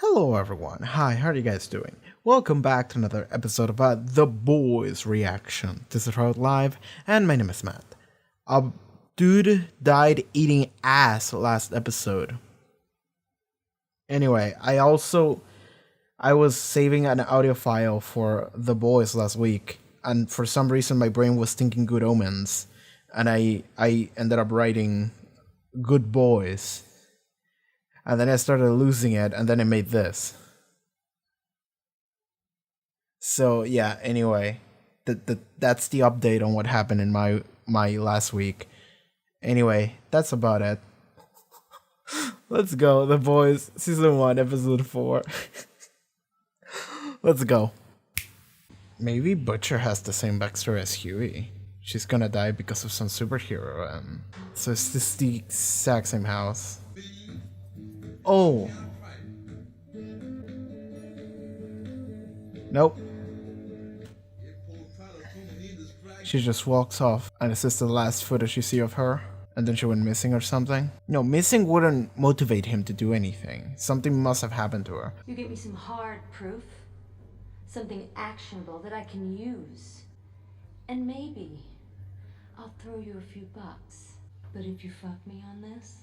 Hello everyone, hi, how are you guys doing? Welcome back to another episode of The Boys Reaction. This is Haarute Live, and my name is Matt. A dude died eating ass last episode. Anyway, I was saving an audio file for The Boys last week, and for some reason my brain was thinking Good Omens, and I ended up writing Good Boys. And then I started losing it, and then I made this. So yeah, anyway, that's the update on what happened in my last week. Anyway, that's about it. Let's go, The Boys, Season 1, Episode 4. Let's go. Maybe Butcher has the same backstory as Huey. She's gonna die because of some superhero, and so it's this the exact same house. Oh. Nope. She just walks off, and this is the last footage you see of her, and then she went missing or something. No, missing wouldn't motivate him to do anything. Something must have happened to her. You get me some hard proof, something actionable that I can use, and maybe I'll throw you a few bucks. But if you fuck me on this,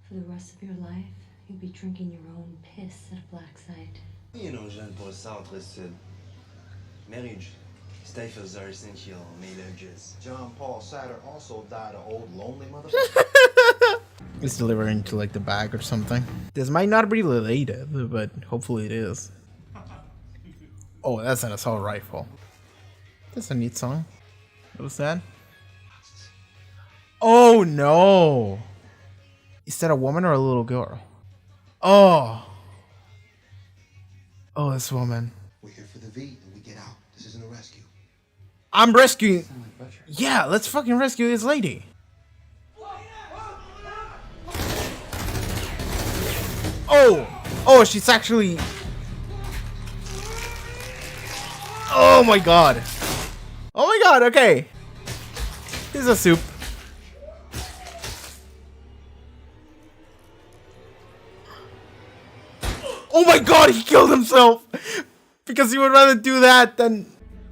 for the rest of your life, you'll be drinking your own piss at a black site. You know, jeune pas centre sud. Marriage. Staples are essential, marriages. John Paul Satter also died an old lonely motherfucker. It's delivering to like the bag or something. This might not be related, but hopefully it is. Oh, that's an assault rifle. That's a neat song. What was that? Oh no! Is that a woman or a little girl? Oh! Oh, this woman. We're here for the V and we get out. This isn't a rescue. I'm rescuing. Yeah, let's fucking rescue this lady. Oh! Oh, she's actually. Oh my god. Oh my god, okay. This is a soup. Oh my god, he killed himself! Because he would rather do that than...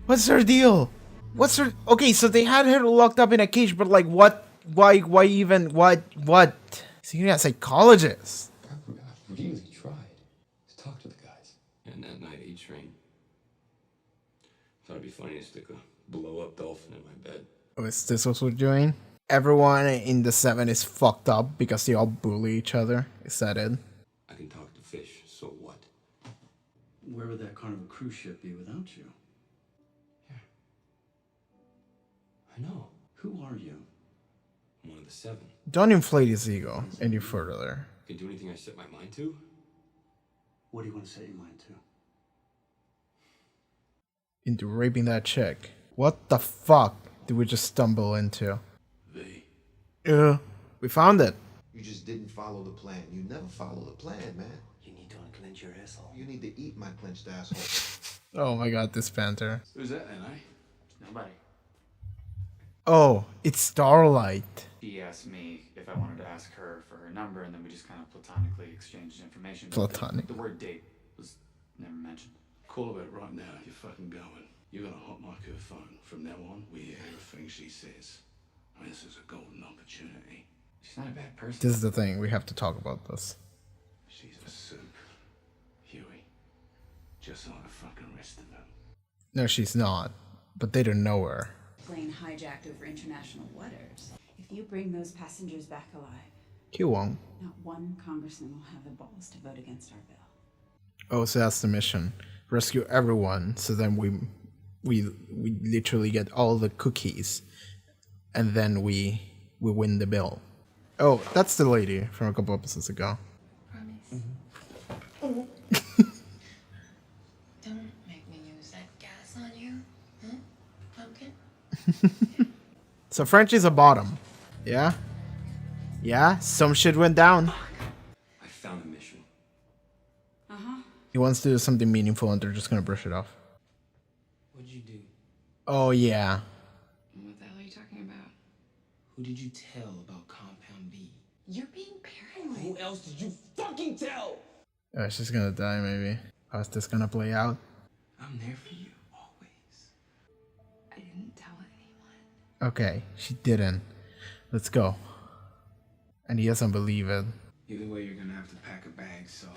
What's her deal? What's her... Okay, so they had her locked up in a cage, but like what? Why even... What? Is he a psychologist? I really tried to talk to the guys. And that night he trained. Thought it'd be funny to stick a blow-up dolphin in my bed. Oh, is this what we're doing? Everyone in the 7 is fucked up because they all bully each other. Is that it? I can talk to fish, so what? Where would that Carnival cruise ship be without you? Yeah. I know. Who are you? I'm one of the 7. Don't inflate his ego any further. I can do anything I set my mind to. What do you want to set your mind to? Into raping that chick. What the fuck did we just stumble into? We found it. You just didn't follow the plan. You never follow the plan, man. You need to unclench your asshole. You need to eat my clenched asshole. Oh my god, this panther. Who's that, N.I.? Nobody. Oh, it's Starlight. She asked me if I wanted to ask her for her number, and then we just kind of platonically exchanged information. Platonic. The word date was never mentioned. Call about it right now. You're fucking going. You're gonna hotmark her phone. From now on, we hear everything she says. I mean, this is a golden opportunity. She's not a bad person. This is the thing, we have to talk about this. She's a soup. Huey. Just like the fucking rest of them. No, she's not. But they don't know her. Plane hijacked over international waters. If you bring those passengers back alive, He won't. not one congressman will have the balls to vote against our bill. Oh, so that's the mission. Rescue everyone, so then we literally get all the cookies. And then we win the bill. Oh, that's the lady from a couple episodes ago. Promise. Don't make me use that gas on you, huh, pumpkin? So Frenchie's a bottom. Yeah? Yeah, some shit went down. I found a mission. He wants to do something meaningful and they're just gonna brush it off. What'd you do? Oh yeah. What the hell are you talking about? Who did you tell about Compound B? You're being paranoid. Who else did you fucking tell? Oh, she's gonna die maybe. How's this gonna play out? I'm there for you, always. I didn't tell anyone. Okay, she didn't. Let's go. And he doesn't believe it. Either way, you're gonna have to pack a bag, so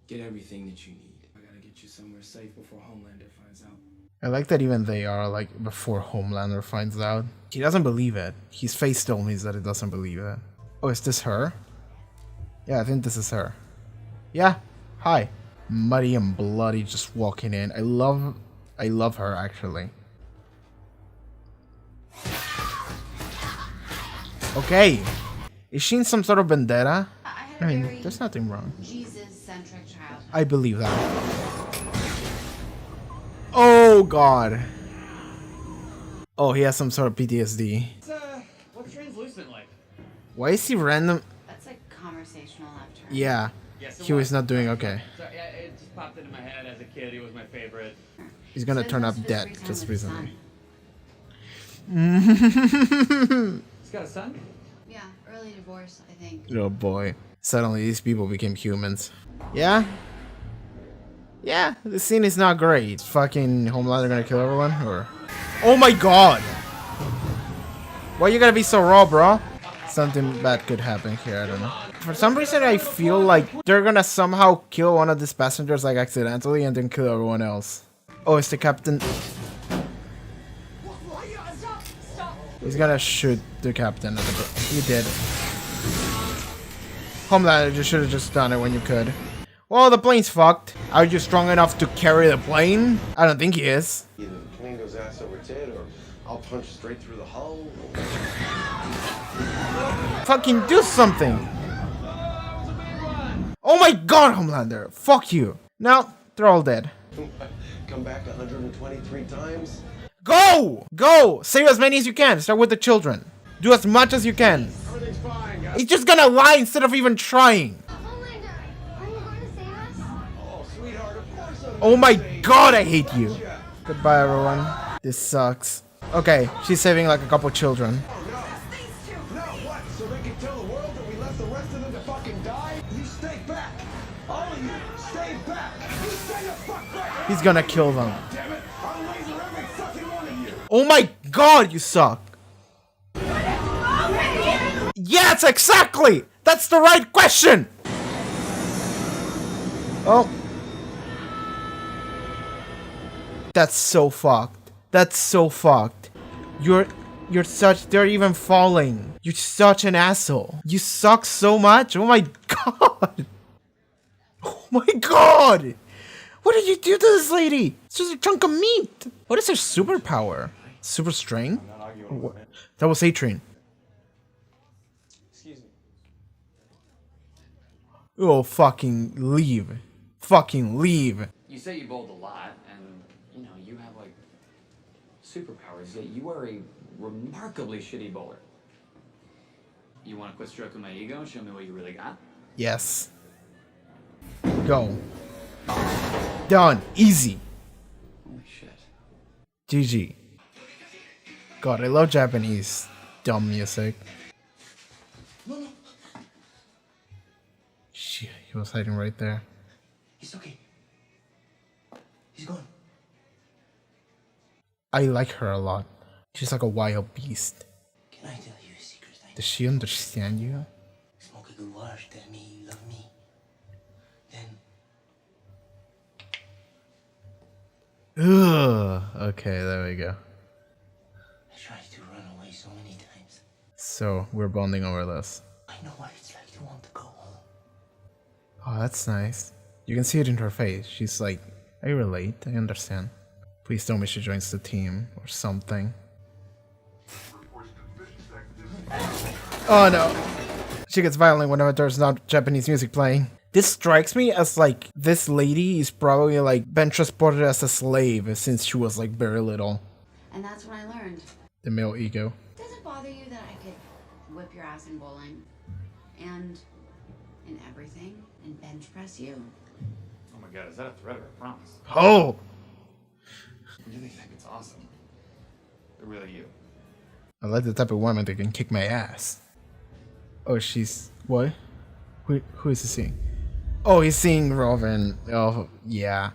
get everything that you need. I gotta get you somewhere safe before Homelander finds out. I like that even they are like before Homelander finds out. He doesn't believe it. His face told me that he doesn't believe it. Oh, is this her? Yeah, I think this is her. Yeah, hi. Muddy and bloody just walking in. I love her actually. Okay. Is she in some sort of vendetta? I mean, there's nothing wrong. Jesus-centric child. I believe that. Oh god. Oh, he has some sort of PTSD. What's translucent like? Why is he random? That's like conversational after. Yeah. Yes, He was not doing okay. Sorry, it just popped into my head as a kid. He was my favorite. He's gonna Spends turn most up of his dead free time just with his recently. He's got a son? Yeah, early divorce, I think. Oh boy. Suddenly these people became humans. Yeah? Yeah, the scene is not great. Fucking Homelander gonna kill everyone? Or... Oh my god! Why you gotta be so raw, bro? Something bad could happen here, I don't know. For some reason I feel like they're gonna somehow kill one of these passengers like accidentally and then kill everyone else. Oh, it's the captain. He's gonna shoot the captain. He did. Homelander, you should have just done it when you could. Well, the plane's fucked. Are you strong enough to carry the plane? I don't think he is. Either the plane goes ass over tit, or I'll punch straight through the hull. Fucking do something! Oh my god, Homelander! Fuck you! No, they're all dead. Come back 123 times. Go! Go! Save as many as you can. Start with the children. Do as much as you can. Everything's fine, guys. He's just gonna lie instead of even trying. Homelander, are you going to save us? Oh, sweetheart, of course I'm Oh my gonna god, I hate you. Goodbye, everyone. This sucks. Okay, she's saving like a couple children. No, what? So they can tell the world that we left the rest of them to fucking die? You stay back. All of you, stay back. You stay the fuck back. He's gonna kill them. Damn it. I'll laser every fucking one of you. Oh my god, you suck. Yes, exactly! That's the right question! Oh. That's so fucked. That's so fucked. You're such, they're even falling. You're such an asshole. You suck so much. Oh my god. Oh my god. What did you do to this lady? It's just a chunk of meat. What is her superpower? Super strength? Or what? That was Atrian. Excuse me. Oh, fucking leave. Fucking leave. You say you bowled a lot, and you know you have like superpowers. Yet you are a remarkably shitty bowler. You want to quit stroking my ego and show me what you really got? Yes. Go. Done. Easy. Holy shit. GG. God, I love Japanese dumb music. Shit, he was hiding right there. He's okay. He's gone. I like her a lot. She's like a wild beast. Can I tell you a secret? Does she understand you? Smoke a good wash, tell me you love me. Then Ugh. Okay, there we go. I tried to run away so many times. So, we're bonding over this. I know what it's like to want to go home. Oh, that's nice. You can see it in her face. She's like, I relate, I understand. Please tell me she joins the team or something. Oh no. She gets violent whenever there's not Japanese music playing. This strikes me as like, this lady is probably like been transported as a slave since she was like very little. And that's when I learned. The male ego. Does it bother you that I could whip your ass in bowling? And in everything? And bench press you? Oh my god, is that a threat or a promise? Oh! I really think it's awesome. They're really you. I like the type of woman that can kick my ass. Oh, she's... What? Who is he seeing? Oh, he's seeing Robin. Oh, yeah.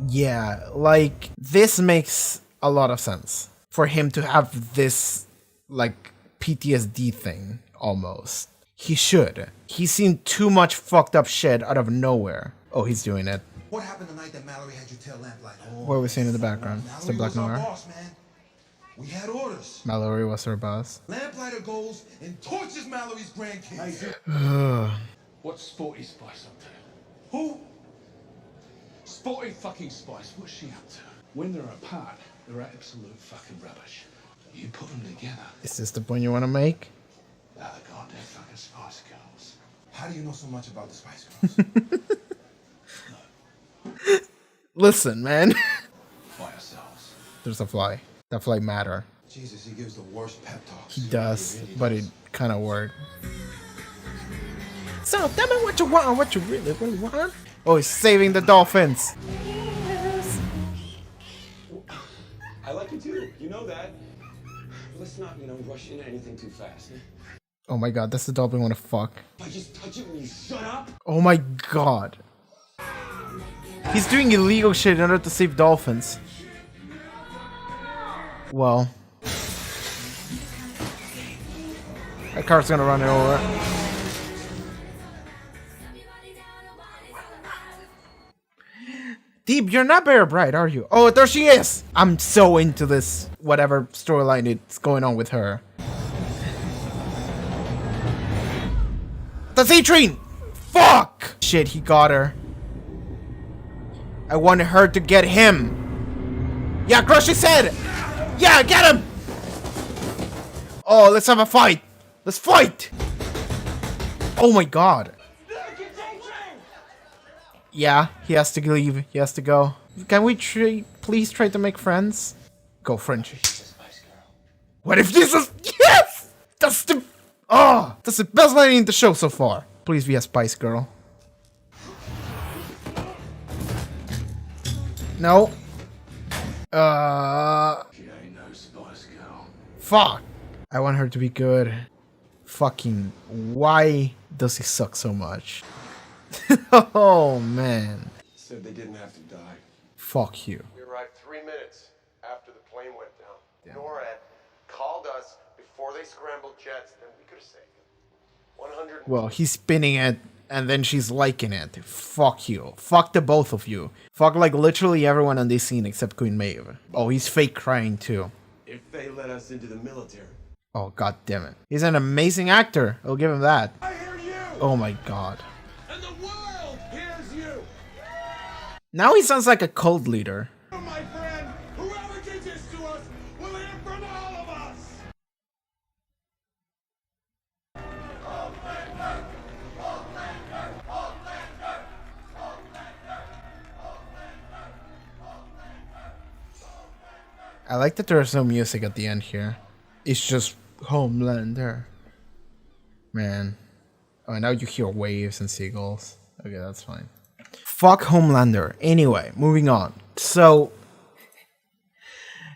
Yeah, like, this makes a lot of sense. For him to have this, like, PTSD thing, almost. He should. He's seen too much fucked up shit out of nowhere. Oh, he's doing it. What happened the night that Mallory had you tell Lamplighter? What are we seeing in the background? It's the Mallory Black was our Noir. boss, man. We had orders. Mallory was her boss. Lamplighter goes and tortures Mallory's grandkids. What's Sporty Spice up to? Who? Sporty fucking Spice, what's she up to? When they're apart, they're absolute fucking rubbish. You put them together, Is this the point you want to make? they're the goddamn fucking Spice Girls. How do you know so much about the Spice Girls? Listen, man. By ourselves. There's a fly. That fly matter. Jesus, he gives the worst pep talks. He does, but it kind of worked. So, tell me what you want, what you really want. Oh, he's saving the dolphins. I like you too. You know that. But let's not, rush into anything too fast. Oh my god, that's the dolphin I want to fuck. If I just touch it, will you shut up? Oh my god. He's doing illegal shit in order to save dolphins. Well. That car's gonna run it over. Deep, you're not very bright, are you? Oh, there she is! I'm so into this, whatever storyline it's going on with her. The Z-Train! Fuck! Shit, he got her. I wanted her to get him. Yeah, crush his head! Yeah, get him! Oh, let's have a fight! Let's fight! Oh my god. Yeah, he has to leave. He has to go. Can we please try to make friends? Go, Frenchie. What if this is... Yes! That's the... Oh! That's the best line in the show so far. Please be a Spice Girl. No. She ain't no Spice Girl. Fuck. I want her to be good. Fucking... Why does he suck so much? Oh, man. Said they didn't have to die. Fuck you. We arrived 3 minutes after the plane went down. NORAD called us before they scrambled jets, then we could have saved them. 100. Well, he's spinning it, and then she's liking it. Fuck you. Fuck the both of you. Fuck, like, literally everyone on this scene except Queen Maeve. Oh, he's fake crying, too. If they let us into the military. Oh, god damn it. He's an amazing actor. I'll give him that. I hear you! Oh my god. And the world hears you! Now he sounds like a cult leader. My friend, whoever did this to us will hear from all of us! I like that there's no music at the end here. It's just Homelander. Man. Oh, now you hear waves and seagulls. Okay, that's fine. Fuck Homelander. Anyway, moving on. So,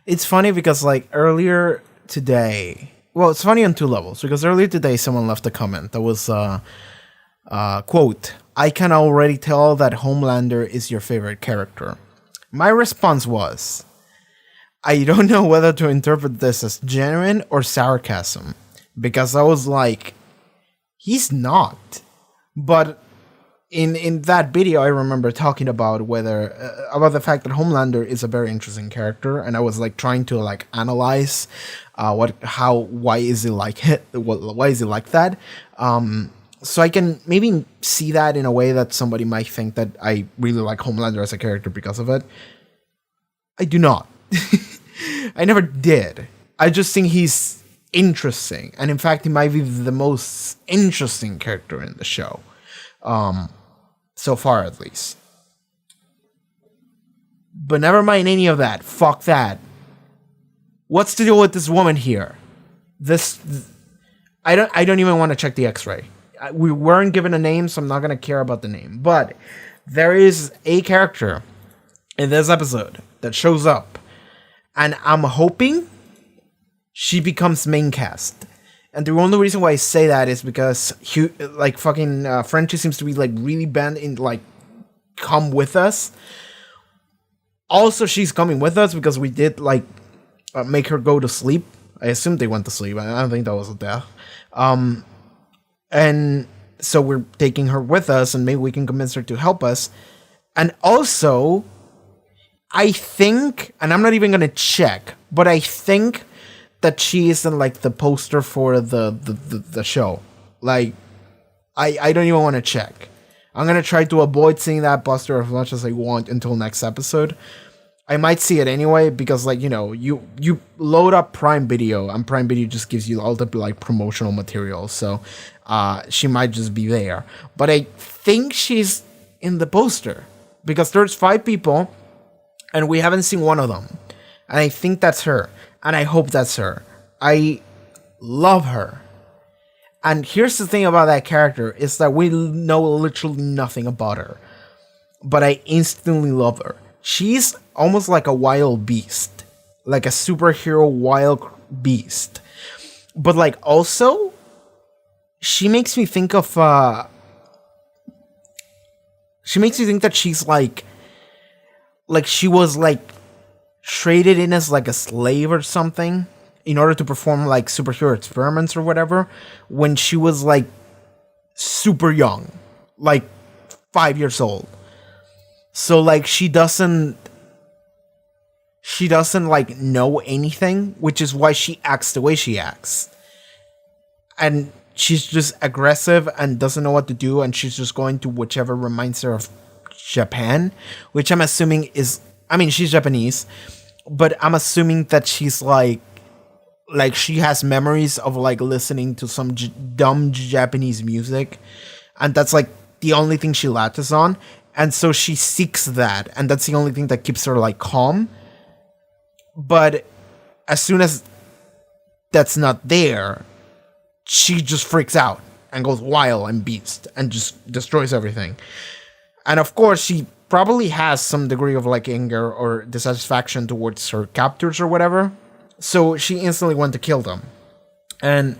it's funny because, like, earlier today... Well, it's funny on two levels. Because earlier today, someone left a comment that was, quote, "I can already tell that Homelander is your favorite character." My response was... I don't know whether to interpret this as genuine or sarcasm, because I was like, he's not. But in that video, I remember talking about whether about the fact that Homelander is a very interesting character, and I was like trying to like analyze why is he like why is he like that? So I can maybe see that in a way that somebody might think that I really like Homelander as a character because of it. I do not. I never did. I just think he's interesting. And in fact, he might be the most interesting character in the show. So far, at least. But never mind any of that. Fuck that. What's to do with this woman here? I don't even want to check the x-ray. We weren't given a name, so I'm not going to care about the name. But there is a character in this episode that shows up. And I'm hoping she becomes main cast. And the only reason why I say that is because Frenchie seems to be like really bent in like come with us. Also, she's coming with us because we did like make her go to sleep. I assume they went to sleep. I don't think that was a death. And so we're taking her with us, and maybe we can convince her to help us. And also, I think, and I'm not even gonna check, but I think that she is in like the poster for the show. Like, I don't even want to check. I'm gonna try to avoid seeing that poster as much as I want until next episode. I might see it anyway because, like, you know, you load up Prime Video, and Prime Video just gives you all the like promotional material. So she might just be there. But I think she's in the poster because there's 5 people, and we haven't seen one of them. And I think that's her, and I hope that's her. I love her. And here's the thing about that character is that we know literally nothing about her, but I instantly love her. She's almost like a wild beast, like a superhero wild beast. But like also, she makes me think of, she makes me think that she's like she was like traded in as like a slave or something in order to perform like superhero experiments or whatever when she was like super young, like 5 years old. So like she doesn't like know anything, which is why she acts the way she acts. And she's just aggressive and doesn't know what to do, and she's just going to whichever reminds her of Japan, which I'm assuming is, I mean, she's Japanese, but I'm assuming that she's like she has memories of like listening to some dumb Japanese music, and that's like the only thing she latches on. And so she seeks that, and that's the only thing that keeps her like calm. But as soon as that's not there, she just freaks out and goes wild and beast and just destroys everything. And of course, she probably has some degree of like anger or dissatisfaction towards her captors or whatever. So she instantly went to kill them. And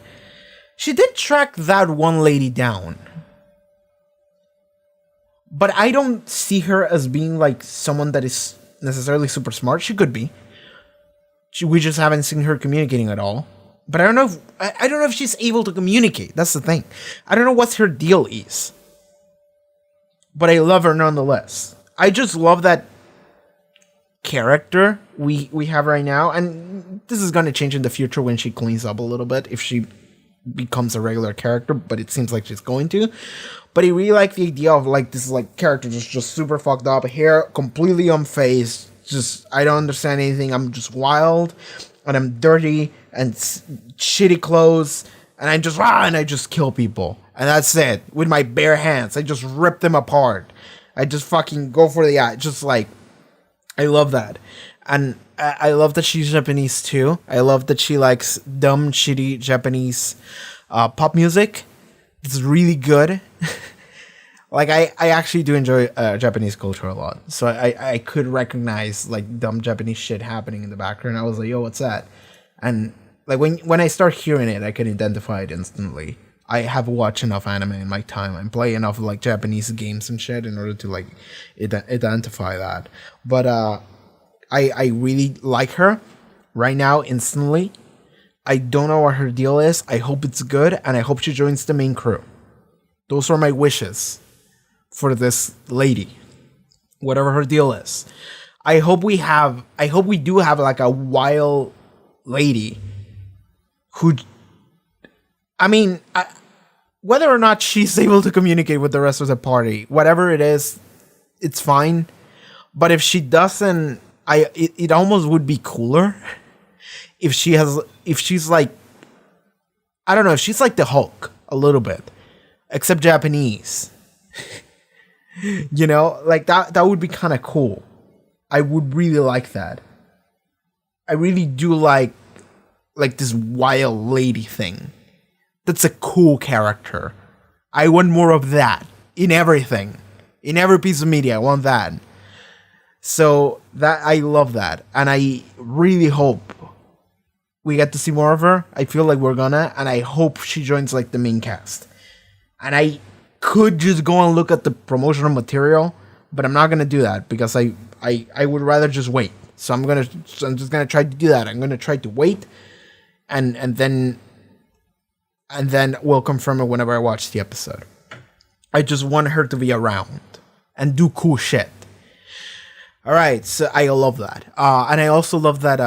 she did track that one lady down. But I don't see her as being like someone that is necessarily super smart. She could be. We just haven't seen her communicating at all. But I don't know if she's able to communicate. That's the thing. I don't know what her deal is. But I love her nonetheless. I just love that character we have right now, and this is going to change in the future when she cleans up a little bit, if she becomes a regular character, but it seems like she's going to. But I really like the idea of like this like character just super fucked up, hair completely unfazed, just I don't understand anything, I'm just wild and I'm dirty and shitty clothes, and I just kill people, and that's it, with my bare hands. I just rip them apart. I just fucking go for the eye. Just like, I love that. And I love that she's Japanese too. I love that she likes dumb, shitty Japanese pop music. It's really good. Like, I actually do enjoy Japanese culture a lot. So I could recognize like dumb Japanese shit happening in the background. I was like, yo, what's that? And like when I start hearing it, I can identify it instantly. I have watched enough anime in my time and play enough like Japanese games and shit in order to like identify that. But I really like her right now instantly. I don't know what her deal is. I hope it's good, and I hope she joins the main crew. Those are my wishes for this lady, whatever her deal is. I hope we do have like a wild lady who, I mean, whether or not she's able to communicate with the rest of the party, whatever it is, it's fine. But if she doesn't, it almost would be cooler if she's like, I don't know, if she's like the Hulk a little bit, except Japanese. You know, like that would be kind of cool. I would really like that. I really do like this wild lady thing. That's a cool character. I want more of that in everything. In every piece of media, I want that. So that I love that. And I really hope we get to see more of her. I feel like we're gonna, and I hope she joins like the main cast. And I could just go and look at the promotional material, but I'm not gonna do that because I would rather just wait. So I'm just gonna try to do that. I'm gonna try to wait, and then we'll confirm it whenever I watch the episode. I just want her to be around and do cool shit. All right, so I love that, and I also love that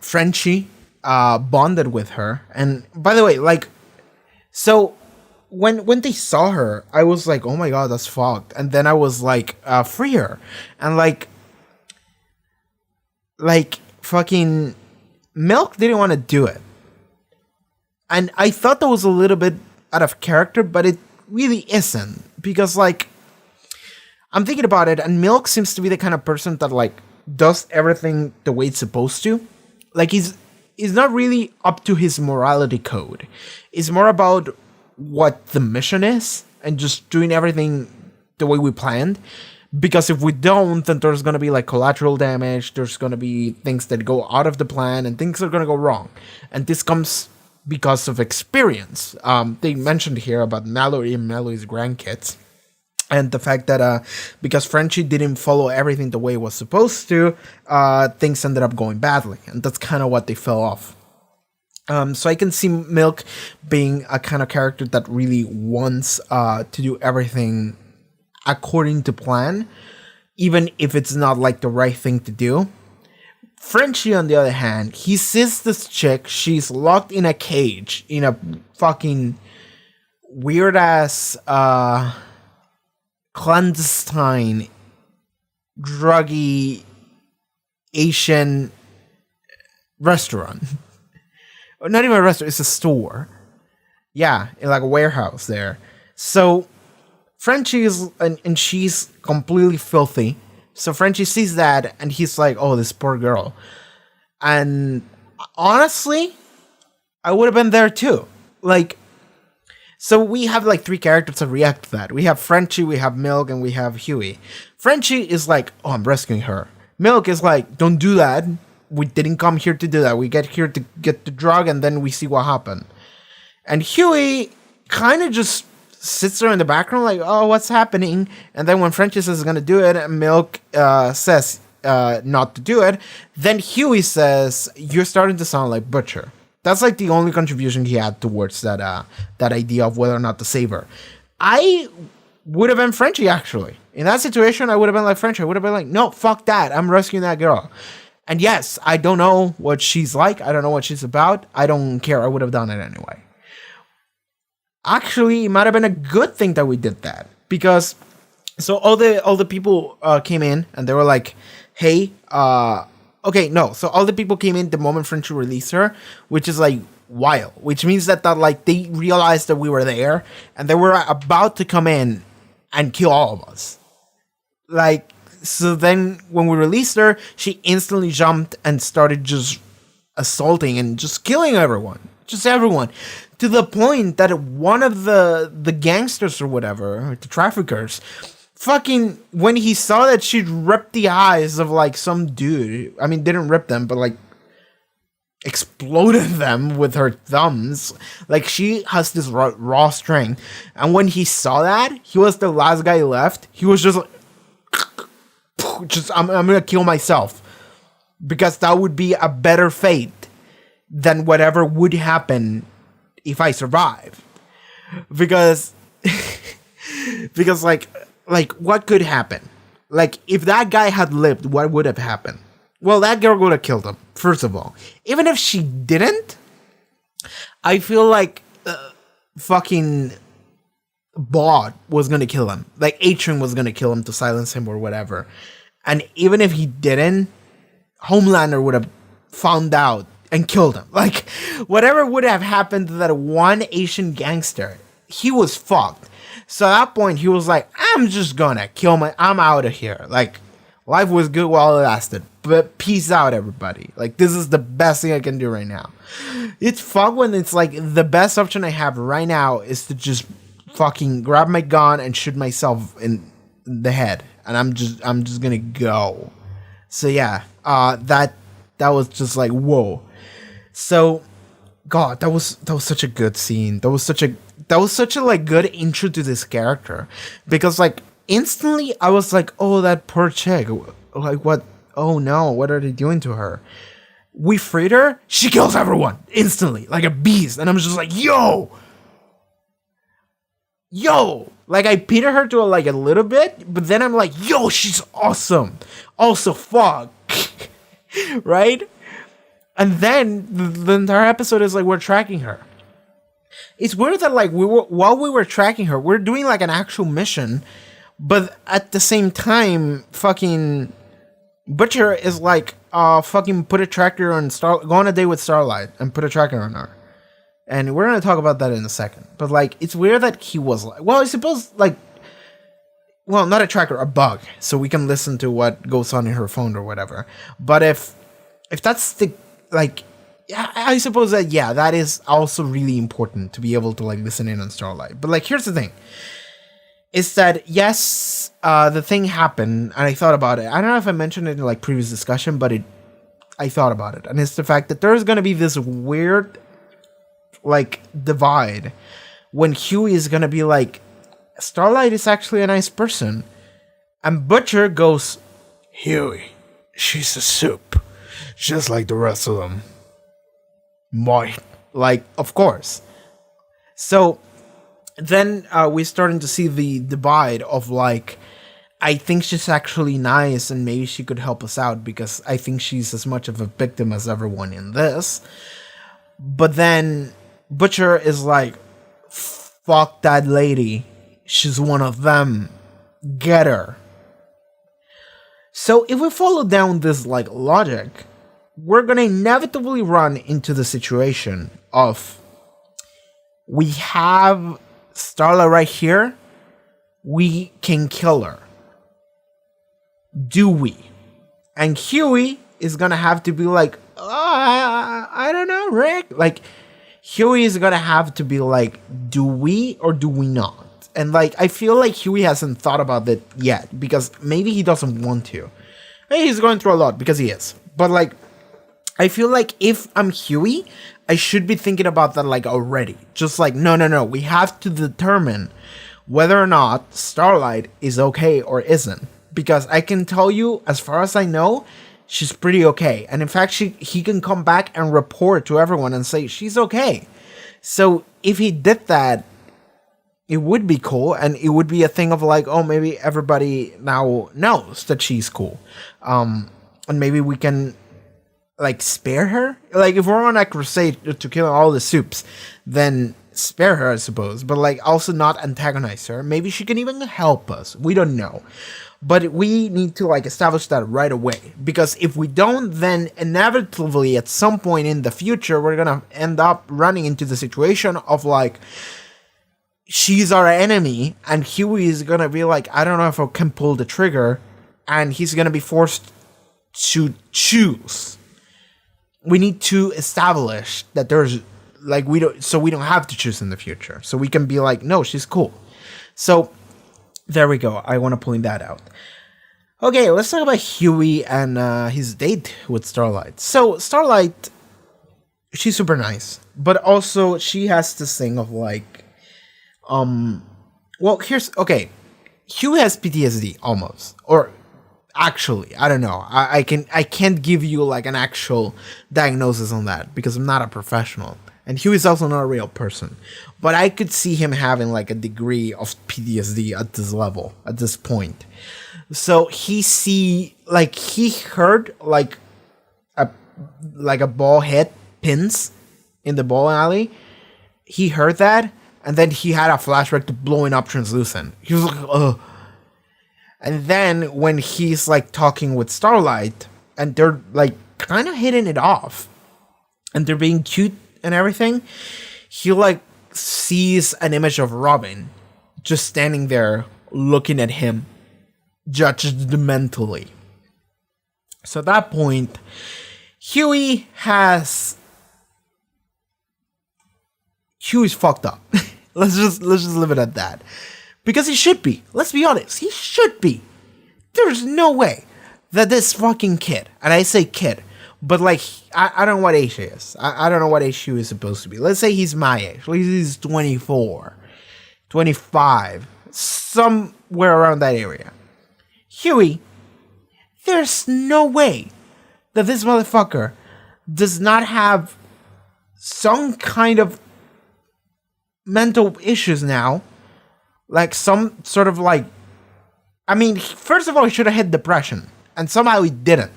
Frenchie bonded with her. And by the way, like, so when they saw her, I was like, oh my god, that's fucked. And then I was like, free her, and like fucking Milk didn't want to do it, and I thought that was a little bit out of character, but it really isn't, because like, I'm thinking about it, and Milk seems to be the kind of person that like does everything the way it's supposed to. Like he's not really up to his morality code. It's more about what the mission is and just doing everything the way we planned. Because if we don't, then there's going to be like collateral damage. There's going to be things that go out of the plan and things are going to go wrong. And this comes because of experience. They mentioned here about Mallory and Mallory's grandkids. And the fact that because Frenchie didn't follow everything the way it was supposed to, things ended up going badly. And that's kind of what they fell off. So I can see Milk being a kind of character that really wants to do everything according to plan, even if it's not like the right thing to do. Frenchie, on the other hand, he sees this chick. She's locked in a cage in a fucking weird ass clandestine druggy Asian restaurant. Not even a restaurant, it's a store. Yeah, in like a warehouse there. So Frenchie is, and she's completely filthy. So Frenchie sees that and he's like, oh, this poor girl. And honestly, I would have been there too. Like, so we have like three characters that react to that. We have Frenchie, we have Milk, and we have Huey. Frenchie is like, oh, I'm rescuing her. Milk is like, don't do that. We didn't come here to do that. We get here to get the drug and then we see what happened. And Huey kind of just sits there in the background like, oh, what's happening? And then when Frenchie says he's going to do it, and Milk says not to do it, then Huey says, you're starting to sound like Butcher. That's like the only contribution he had towards that idea of whether or not to save her. I would have been Frenchie, actually. In that situation, I would have been like Frenchie. I would have been like, no, fuck that. I'm rescuing that girl. And yes, I don't know what she's like. I don't know what she's about. I don't care. I would have done it anyway. Actually, it might have been a good thing that we did that, because so all the people came in and they were like, hey, okay, no. So all the people came in the moment Frenchie released her, which is like wild, which means that like they realized that we were there and they were about to come in and kill all of us. Like, so then when we released her, she instantly jumped and started just assaulting and just killing everyone. Just everyone. To the point that one of the gangsters or whatever, the traffickers, fucking, when he saw that she'd ripped the eyes of like some dude, I mean, didn't rip them, but like exploded them with her thumbs. Like, she has this raw strength. And when he saw that, he was the last guy left. He was just like, I'm gonna kill myself, because that would be a better fate than whatever would happen if I survive. Because like what could happen? Like, if that guy had lived, what would have happened? Well, that girl would have killed him, first of all. Even if she didn't, I feel like fucking Bod was gonna kill him. Like, Atrium was gonna kill him to silence him or whatever. And even if he didn't, Homelander would have found out and killed him. Like, whatever would have happened to that one Asian gangster, he was fucked. So at that point, he was like, I'm just gonna I'm out of here. Like, life was good while it lasted, but peace out, everybody. Like, this is the best thing I can do right now. It's fun when it's like, the best option I have right now is to just fucking grab my gun and shoot myself in the head. And I'm just gonna go. So yeah, that was just like, whoa. So, God, that was such a good scene. That was such a like good intro to this character, because like instantly I was like, oh, that poor chick. Like what? Oh no, what are they doing to her? We freed her. She kills everyone instantly, like a beast. And I'm just like, yo. Like I pitied her to like a little bit, but then I'm like, yo, she's awesome. Also, fuck, right? And then the entire episode is like we're tracking her. It's weird that like while we were tracking her, we're doing like an actual mission, but at the same time, fucking Butcher is like, fucking put a tracker on go on a date with Starlight and put a tracker on her. And we're gonna talk about that in a second. But like, it's weird that he was like, well, I suppose like, well, not a tracker, a bug, so we can listen to what goes on in her phone or whatever. But if that's the like, yeah, I suppose that yeah, that is also really important to be able to like listen in on Starlight. But like, here's the thing. Is that yes, the thing happened, and I thought about it. I don't know if I mentioned it in like previous discussion, but I thought about it, and it's the fact that there's gonna be this weird, like, divide when Huey is gonna be like, Starlight is actually a nice person, and Butcher goes, Huey, she's a soup, just like the rest of them. Like, of course. So. Then we're starting to see the divide of like, I think she's actually nice and maybe she could help us out because I think she's as much of a victim as everyone in this. But then Butcher is like, fuck that lady. She's one of them. Get her. So if we follow down this like logic, we're gonna inevitably run into the situation of we have Starla right here, we can kill her. Do we? And Huey is gonna have to be like, I don't know, Rick. Like, Huey is gonna have to be like, do we or do we not? And like, I feel like Huey hasn't thought about that yet because maybe he doesn't want to. Maybe he's going through a lot because he is. But like, I feel like if I'm Huey, I should be thinking about that like already. Just like, no. We have to determine whether or not Starlight is okay or isn't. Because I can tell you, as far as I know, she's pretty okay. And in fact, he can come back and report to everyone and say she's okay. So if he did that, it would be cool. And it would be a thing of like, oh, maybe everybody now knows that she's cool. And maybe we can like spare her. Like if we're on a crusade to kill all the soups, then spare her, I suppose. But like also not antagonize her. Maybe she can even help us. We don't know. But we need to like establish that right away. Because if we don't, then inevitably at some point in the future, we're gonna end up running into the situation of like, she's our enemy, and Huey is gonna be like, I don't know if I can pull the trigger, and he's gonna be forced to choose. We need to establish that there's like we don't have to choose in the future. So we can be like, no, she's cool. So there we go. I want to point that out. Okay, let's talk about Huey and his date with Starlight. So Starlight, she's super nice, but also she has this thing of like, well, here's okay. Huey has PTSD almost, or actually, I don't know. I can't give you like an actual diagnosis on that because I'm not a professional. And Huey's also not a real person. But I could see him having like a degree of PTSD at this level, at this point. So he heard like a ball hit pins in the bowling alley. He heard that, and then he had a flashback to blowing up Translucent. He was like, ugh. And then when he's like talking with Starlight and they're like kind of hitting it off and they're being cute and everything, he like sees an image of Robin just standing there looking at him judgmentally. So at that point, Huey's fucked up. let's just leave it at that. Because he should be. Let's be honest. He should be. There's no way that this fucking kid, and I say kid, But like, I don't know what age he is. I don't know what age Huey is supposed to be. Let's say he's my age. Let's say he's 24, 25, somewhere around that area. Huey, there's no way that this motherfucker does not have some kind of mental issues now. Like some sort of like, I mean, first of all, he should have hit depression, and somehow he didn't.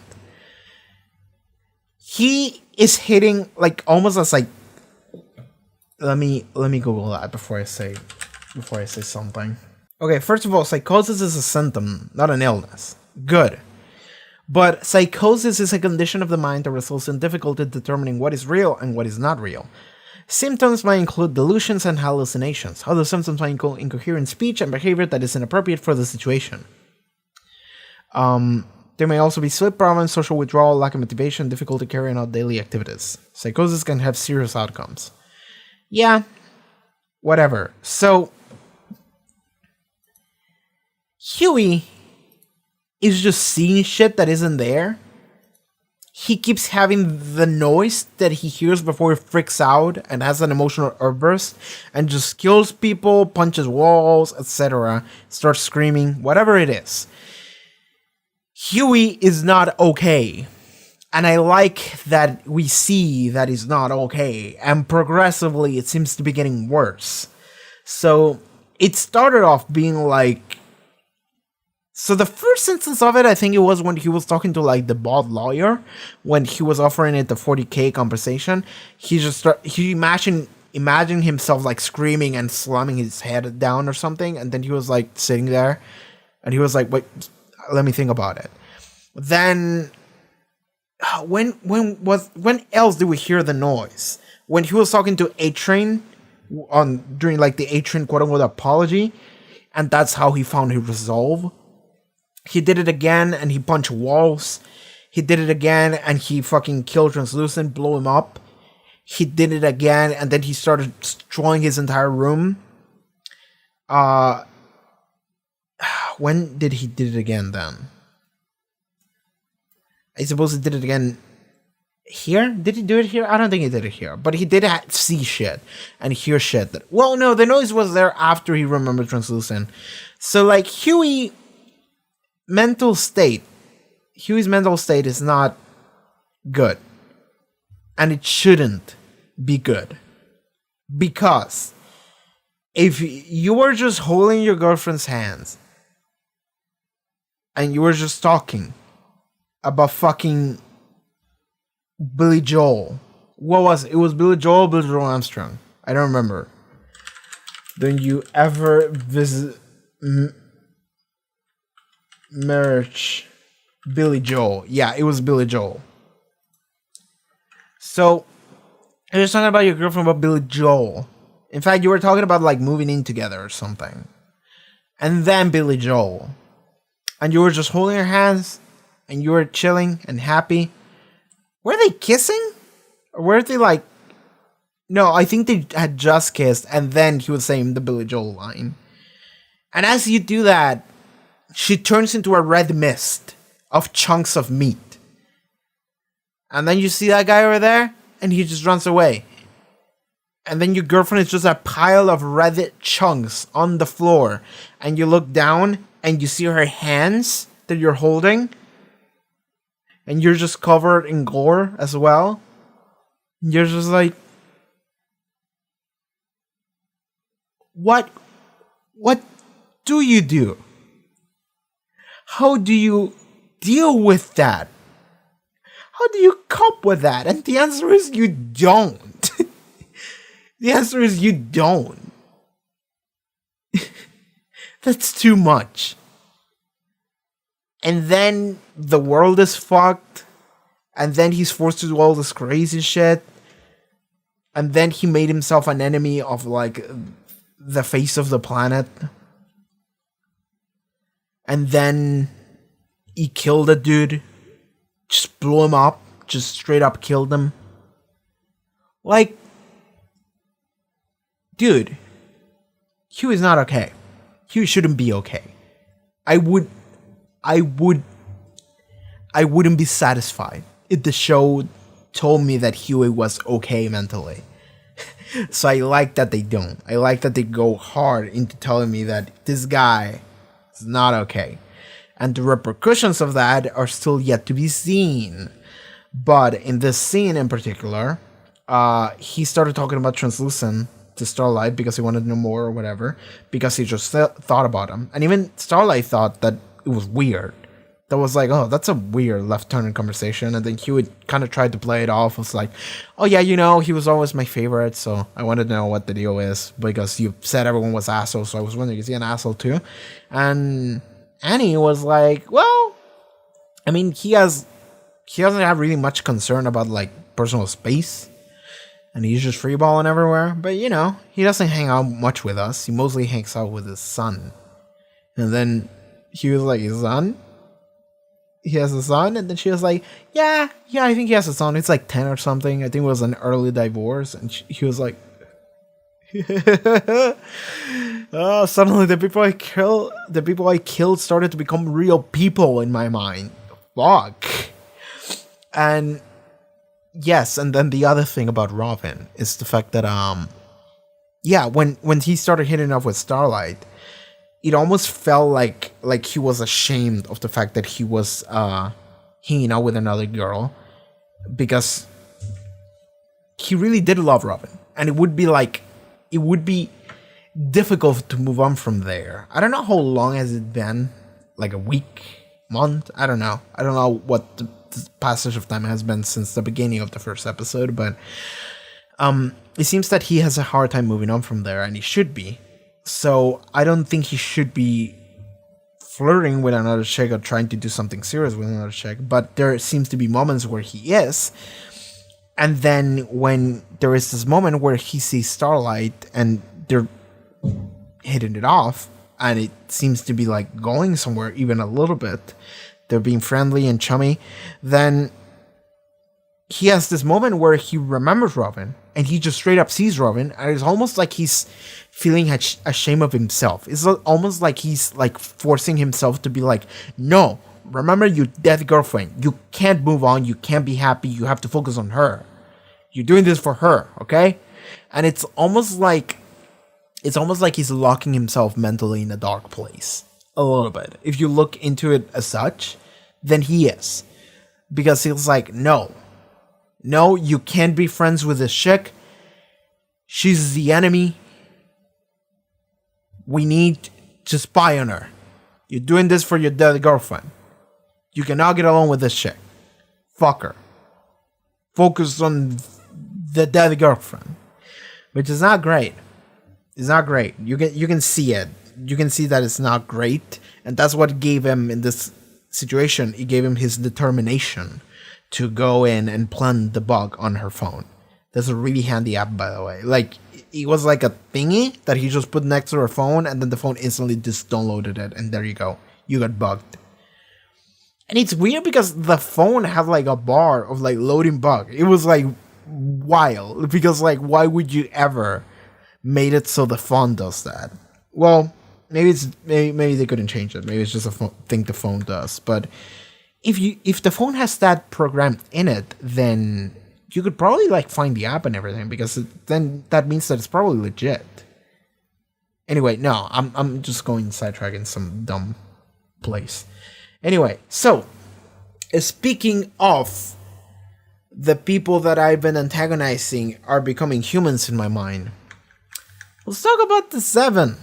He is hitting like almost as like. Let me Google that before I say something. Okay, first of all, psychosis is a symptom, not an illness. Good. But psychosis is a condition of the mind that results in difficulty determining what is real and what is not real. Symptoms might include delusions and hallucinations. Other symptoms might include incoherent speech and behavior that is inappropriate for the situation. There may also be sleep problems, social withdrawal, lack of motivation, difficulty carrying out daily activities. Psychosis can have serious outcomes. Yeah, whatever. So, Huey is just seeing shit that isn't there. He keeps having the noise that he hears before he freaks out and has an emotional outburst and just kills people, punches walls, etc. Starts screaming, whatever it is. Huey is not okay. And I like that we see that he's not okay. And progressively, it seems to be getting worse. So, it started off being like... So the first instance of it, I think it was when he was talking to like the bald lawyer, when he was offering it the 40K compensation. He imagined himself like screaming and slamming his head down or something, and then he was like sitting there, and he was like, "Wait, let me think about it." Then, when else did we hear the noise? When he was talking to A-Train during like the A-Train quote unquote apology, and that's how he found his resolve. He did it again and he punched walls. He did it again and he fucking killed Translucent, blew him up. He did it again and then he started destroying his entire room. When did he did it again then? I suppose he did it again here? Did he do it here? I don't think he did it here. But he did see shit and hear shit. Well, no, the noise was there after he remembered Translucent. So like Huey's mental state is not good. And it shouldn't be good. Because if you were just holding your girlfriend's hands and you were just talking about fucking Billy Joel. What was it? It was Billy Joel, Billy Joel Armstrong. I don't remember. Don't you ever visit marriage Billy Joel? Yeah, it was Billy Joel. So you're talking about your girlfriend about Billy Joel. In fact, you were talking about like moving in together or something. And then Billy Joel. And you were just holding your hands and you were chilling and happy. Were they kissing? Or were they like... No, I think they had just kissed and then he was saying the Billy Joel line. And as you do that, she turns into a red mist of chunks of meat. And then you see that guy over there and he just runs away. And then your girlfriend is just a pile of red chunks on the floor. And you look down and you see her hands that you're holding. And you're just covered in gore as well. You're just like... What do you do? How do you deal with that? How do you cope with that? And the answer is you don't. The answer is you don't. That's too much. And then the world is fucked. And then he's forced to do all this crazy shit. And then he made himself an enemy of like the face of the planet. And then he killed a dude. Just blew him up. Just straight up killed him. Like, dude, Hugh is not okay. Hugh shouldn't be okay. I wouldn't be satisfied the show told me that Huey was okay mentally. So I like that they don't. I like that they go hard into telling me that this guy is not okay. And the repercussions of that are still yet to be seen. But in this scene in particular, he started talking about Translucent to Starlight because he wanted to know more or whatever. Because he just thought about him. And even Starlight thought that it was weird. That was like, oh, that's a weird left turn in conversation. And then Huey kind of tried to play it off. Was like, oh yeah, he was always my favorite. So I wanted to know what the deal is. Because you said everyone was assholes. So I was wondering, is he an asshole too? And Annie was like, well, I mean, he doesn't have really much concern about like personal space. And he's just freeballing everywhere. But he doesn't hang out much with us. He mostly hangs out with his son. And then he was like, his son? He has a son? And then she was like, yeah, I think he has a son. It's like 10 or something. I think it was an early divorce. And he was like, oh, suddenly the people I killed started to become real people in my mind. Fuck. And yes, and then the other thing about Robin is the fact that when he started hitting up with Starlight, it almost felt like he was ashamed of the fact that he was hanging out with another girl, because he really did love Robin, and it would be difficult to move on from there. I don't know how long has it been, like a week, month. I don't know what the passage of time has been since the beginning of the first episode, but it seems that he has a hard time moving on from there, and he should be. So I don't think he should be flirting with another chick or trying to do something serious with another chick, but there seems to be moments where he is. And then when there is this moment where he sees Starlight and they're hitting it off, and it seems to be like going somewhere even a little bit, they're being friendly and chummy, then he has this moment where he remembers Robin, and he just straight up sees Robin, and it's almost like he's feeling ashamed of himself. It's almost like he's like forcing himself to be like, no, remember your dead girlfriend. You can't move on. You can't be happy. You have to focus on her. You're doing this for her, okay? And it's almost like he's locking himself mentally in a dark place. A little bit. If you look into it as such, then he is. Because he's like, no, you can't be friends with this chick. She's the enemy. We need to spy on her. You're doing this for your dead girlfriend. You cannot get along with this chick. Fuck her. Focus on the dead girlfriend. Which is not great. It's not great. You can see it. You can see that it's not great. And that's what gave him, in this situation, it gave him his determination to go in and plant the bug on her phone. That's a really handy app, by the way. Like, it was like a thingy that he just put next to her phone, and then the phone instantly just downloaded it, and there you go. You got bugged. And it's weird because the phone had like a bar of like loading bug. It was like wild, because like, why would you ever made it so the phone does that? Well, maybe they couldn't change it. Maybe it's just a thing the phone does. But if the phone has that programmed in it, then you could probably like find the app and everything, because then that means that it's probably legit. Anyway, no, I'm just going sidetrack in some dumb place. Anyway, so speaking of the people that I've been antagonizing are becoming humans in my mind, let's talk about the 7.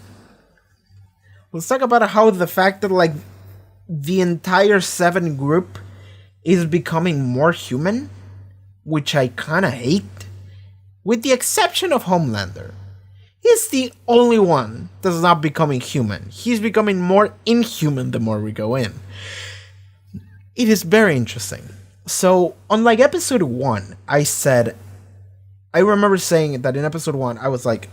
Let's talk about how the fact that like the entire 7 group is becoming more human, which I kind of hate, with the exception of Homelander. He's the only one that's not becoming human. He's becoming more inhuman the more we go in. It is very interesting. So, on like episode 1, I remember saying that in episode 1, I was like,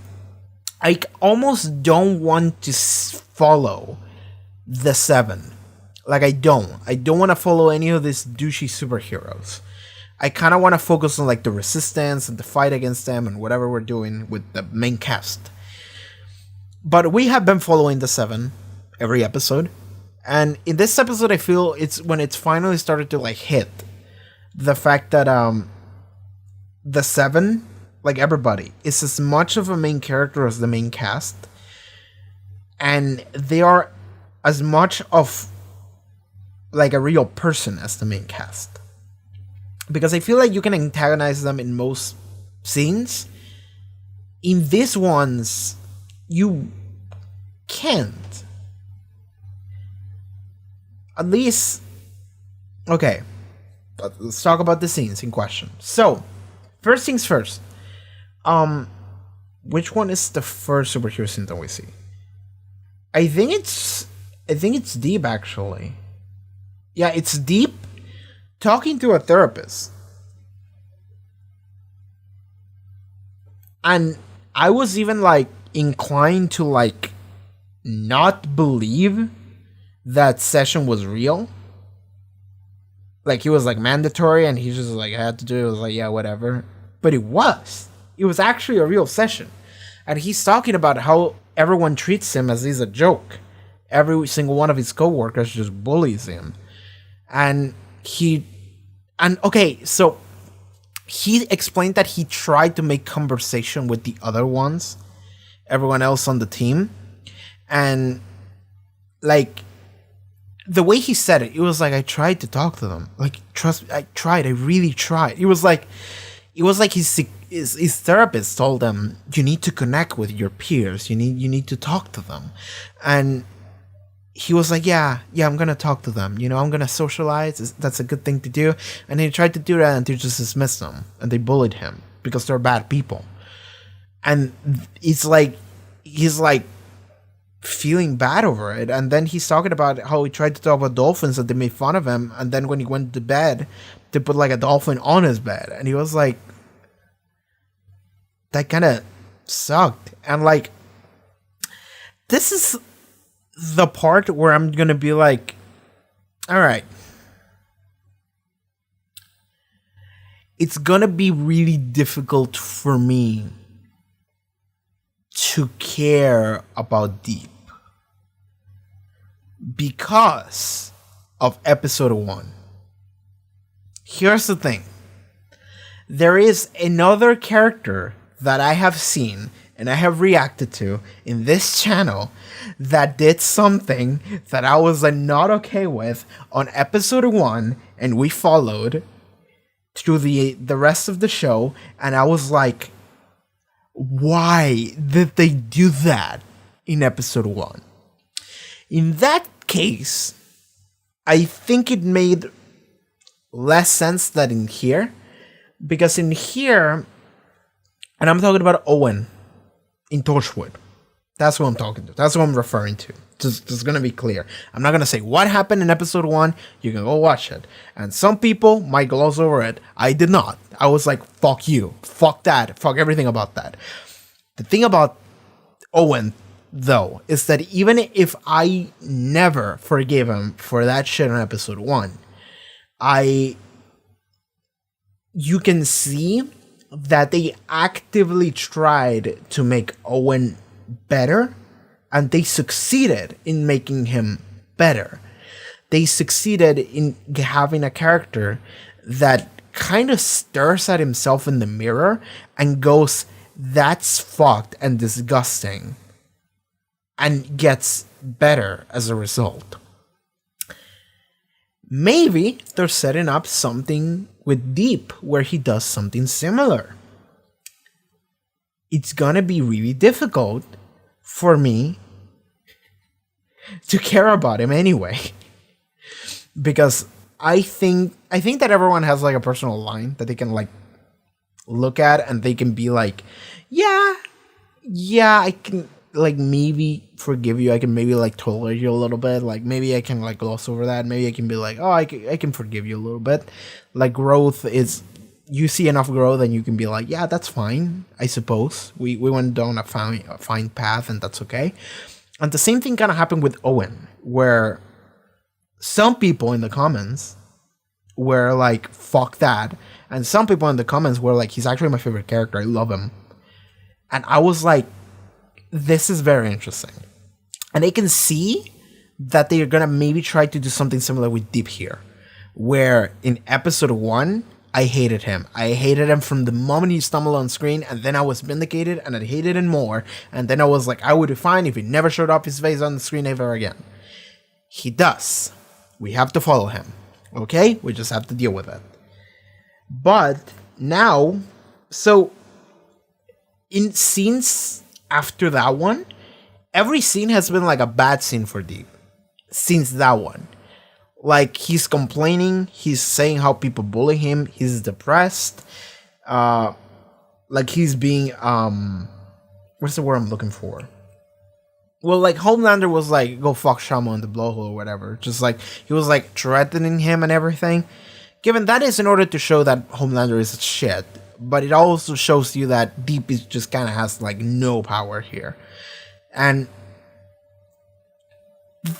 I almost don't want to follow the 7. Like, I don't want to follow any of these douchey superheroes. I kind of want to focus on like the resistance and the fight against them and whatever we're doing with the main cast. But we have been following the 7 every episode. And in this episode, I feel it's when it's finally started to like hit the fact that the seven, like everybody, is as much of a main character as the main cast, and they are as much of like a real person as the main cast. Because I feel like you can antagonize them in most scenes. In these ones, you can't. At least, okay, let's talk about the scenes in question. So, first things first. Which one is the first superhero scene that we see? I think it's Deep, actually. Yeah, it's Deep talking to a therapist. And I was even like inclined to like not believe that session was real. Like, he was like mandatory and he just like had to do it. It was like, yeah, whatever. But it was actually a real session. And he's talking about how everyone treats him as he's a joke. Every single one of his coworkers just bullies him. And okay, so he explained that he tried to make conversation with the other ones, everyone else on the team. And like, the way he said it, it was like, I tried to talk to them. Like, trust me, I really tried. It was like his therapist told him, you need to connect with your peers. You need to talk to them. And he was like, yeah, I'm gonna talk to them. You know, I'm gonna socialize. That's a good thing to do. And he tried to do that, and they just dismissed him and they bullied him because they're bad people. And it's like he's like feeling bad over it. And then he's talking about how he tried to talk about dolphins and they made fun of him. And then when he went to bed, they put like a dolphin on his bed, and he was like, that kind of sucked. And like, this is the part where I'm gonna be like, all right, it's gonna be really difficult for me to care about Deep because of episode 1. Here's the thing. There is another character that I have seen and I have reacted to in this channel that did something that I was like not okay with on episode 1, and we followed through the rest of the show, and I was like, why did they do that in episode 1? In that case, I think it made less sense than in here, because in here, and I'm talking about Owen in Torchwood. That's what I'm talking to. That's what I'm referring to. Just gonna be clear. I'm not gonna say what happened in episode 1. You can go watch it. And some people might gloss over it. I did not. I was like, fuck you. Fuck that. Fuck everything about that. The thing about Owen, though, is that even if I never forgave him for that shit in episode 1, you can see that they actively tried to make Owen better, and they succeeded in making him better. They succeeded in having a character that kind of stares at himself in the mirror and goes, that's fucked and disgusting, and gets better as a result. Maybe they're setting up something with Deep where he does something similar. It's gonna be really difficult for me to care about him anyway. Because I think that everyone has like a personal line that they can like look at, and they can be like, yeah, I can like maybe forgive you. I can maybe like tolerate you a little bit. Like maybe I can like gloss over that. Maybe I can be like, oh, I can forgive you a little bit. Like, growth is, you see enough growth and you can be like, yeah, that's fine. I suppose we went down a fine path, and that's okay. And the same thing kind of happened with Owen, where some people in the comments were like, fuck that. And some people in the comments were like, he's actually my favorite character. I love him. And I was like, this is very interesting. And I can see that they are going to maybe try to do something similar with Deep here, Where in episode 1, I hated him. I hated him from the moment he stumbled on screen, and then I was vindicated, and I hated him more. And then I was like, I would be fine if he never showed up his face on the screen ever again. He does. We have to follow him. Okay? We just have to deal with it. But now, so in scenes after that one, every scene has been like a bad scene for Deep. Since that one. Like, he's complaining, he's saying how people bully him, he's depressed. Like, he's being, what's the word I'm looking for? Well, like, Homelander was like, go fuck Shama on the blowhole or whatever. Just like, he was like threatening him and everything. Given that is in order to show that Homelander is shit. But it also shows you that Deep is just kind of has like no power here. And the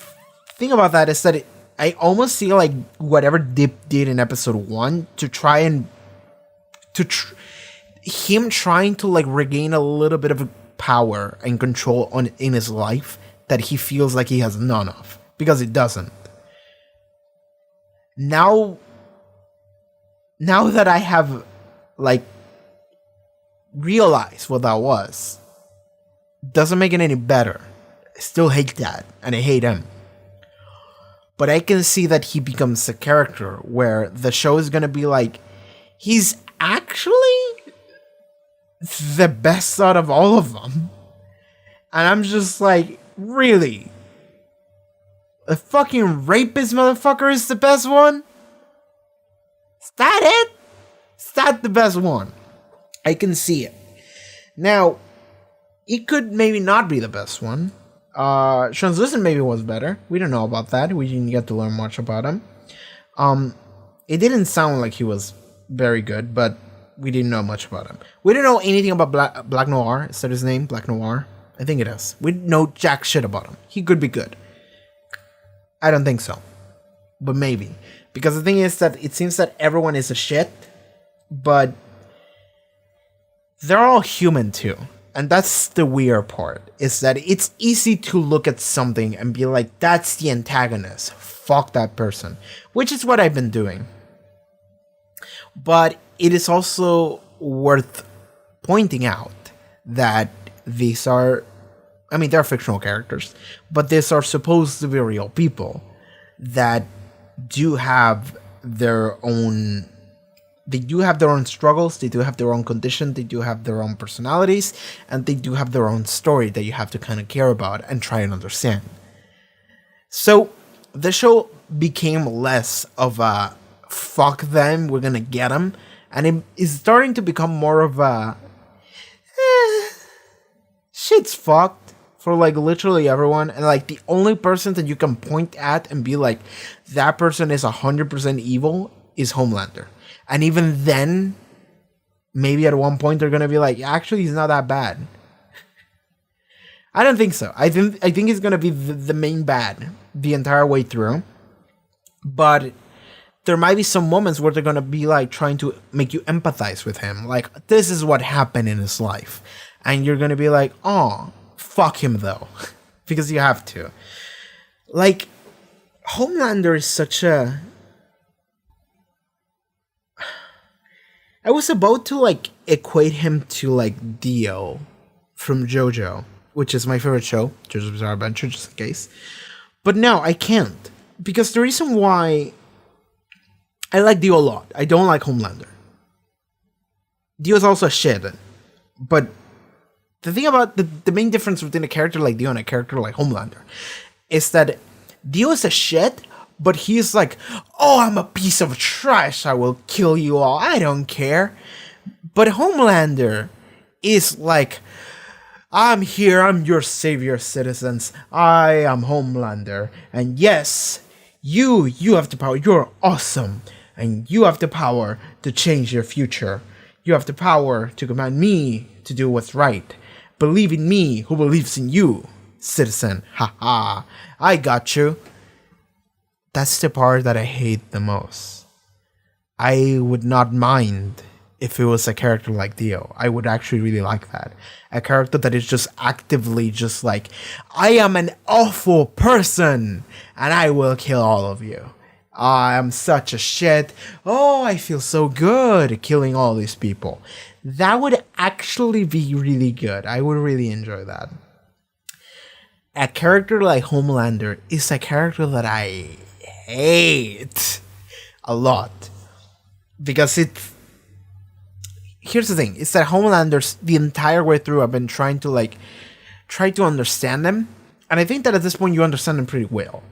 thing about that is that I almost see like whatever Deep did in episode 1 to try and him trying to like regain a little bit of power and control in his life that he feels like he has none of, because it doesn't. Now that I have like realized what that was, doesn't make it any better. I still hate that, and I hate him. But I can see that he becomes a character where the show is gonna be like, he's actually the best out of all of them. And I'm just like, really? The fucking rapist motherfucker is the best one? Is that it? Is that the best one? I can see it. Now, it could maybe not be the best one. Translucent maybe was better. We don't know about that. We didn't get to learn much about him. It didn't sound like he was very good, but we didn't know much about him. We didn't know anything about Black Noir. Is that his name? Black Noir? I think it is. We know jack shit about him. He could be good. I don't think so. But maybe. Because the thing is that it seems that everyone is a shit, but they're all human too. And that's the weird part, is that it's easy to look at something and be like, that's the antagonist. Fuck that person. Which is what I've been doing. But it is also worth pointing out that these are, I mean, they're fictional characters, but these are supposed to be real people that do have their own, they do have their own struggles, they do have their own condition, they do have their own personalities, and they do have their own story that you have to kind of care about and try and understand. So the show became less of a fuck them, we're gonna get them, and it is starting to become more of a shit's fucked for like literally everyone, and like the only person that you can point at and be like, that person is 100% evil is Homelander. And even then, maybe at one point they're gonna be like, actually, he's not that bad. I don't think so. I think he's gonna be the main bad the entire way through. But there might be some moments where they're gonna be like trying to make you empathize with him. Like, this is what happened in his life. And you're gonna be like, oh, fuck him though. Because you have to. Like, Homelander is such a... I was about to like equate him to like Dio from JoJo, which is my favorite show, JoJo's Bizarre Adventure, just in case. But no, I can't. Because the reason why I like Dio a lot, I don't like Homelander. Dio's also a shit. But the thing about the main difference between a character like Dio and a character like Homelander is that Dio is a shit, but he's like, oh, I'm a piece of trash, I will kill you all, I don't care. But Homelander is like, I'm here, I'm your savior, citizens. I am Homelander. And yes, you have the power, you're awesome. And you have the power to change your future. You have the power to command me to do what's right. Believe in me who believes in you, citizen. Haha, I got you. That's the part that I hate the most. I would not mind if it was a character like Dio. I would actually really like that. A character that is just actively just like, I am an awful person and I will kill all of you. I'm such a shit. Oh, I feel so good killing all these people. That would actually be really good. I would really enjoy that. A character like Homelander is a character that I hate a lot. Because here's the thing, it's that Homelanders the entire way through I've been trying to try to understand them. And I think that at this point you understand them pretty well.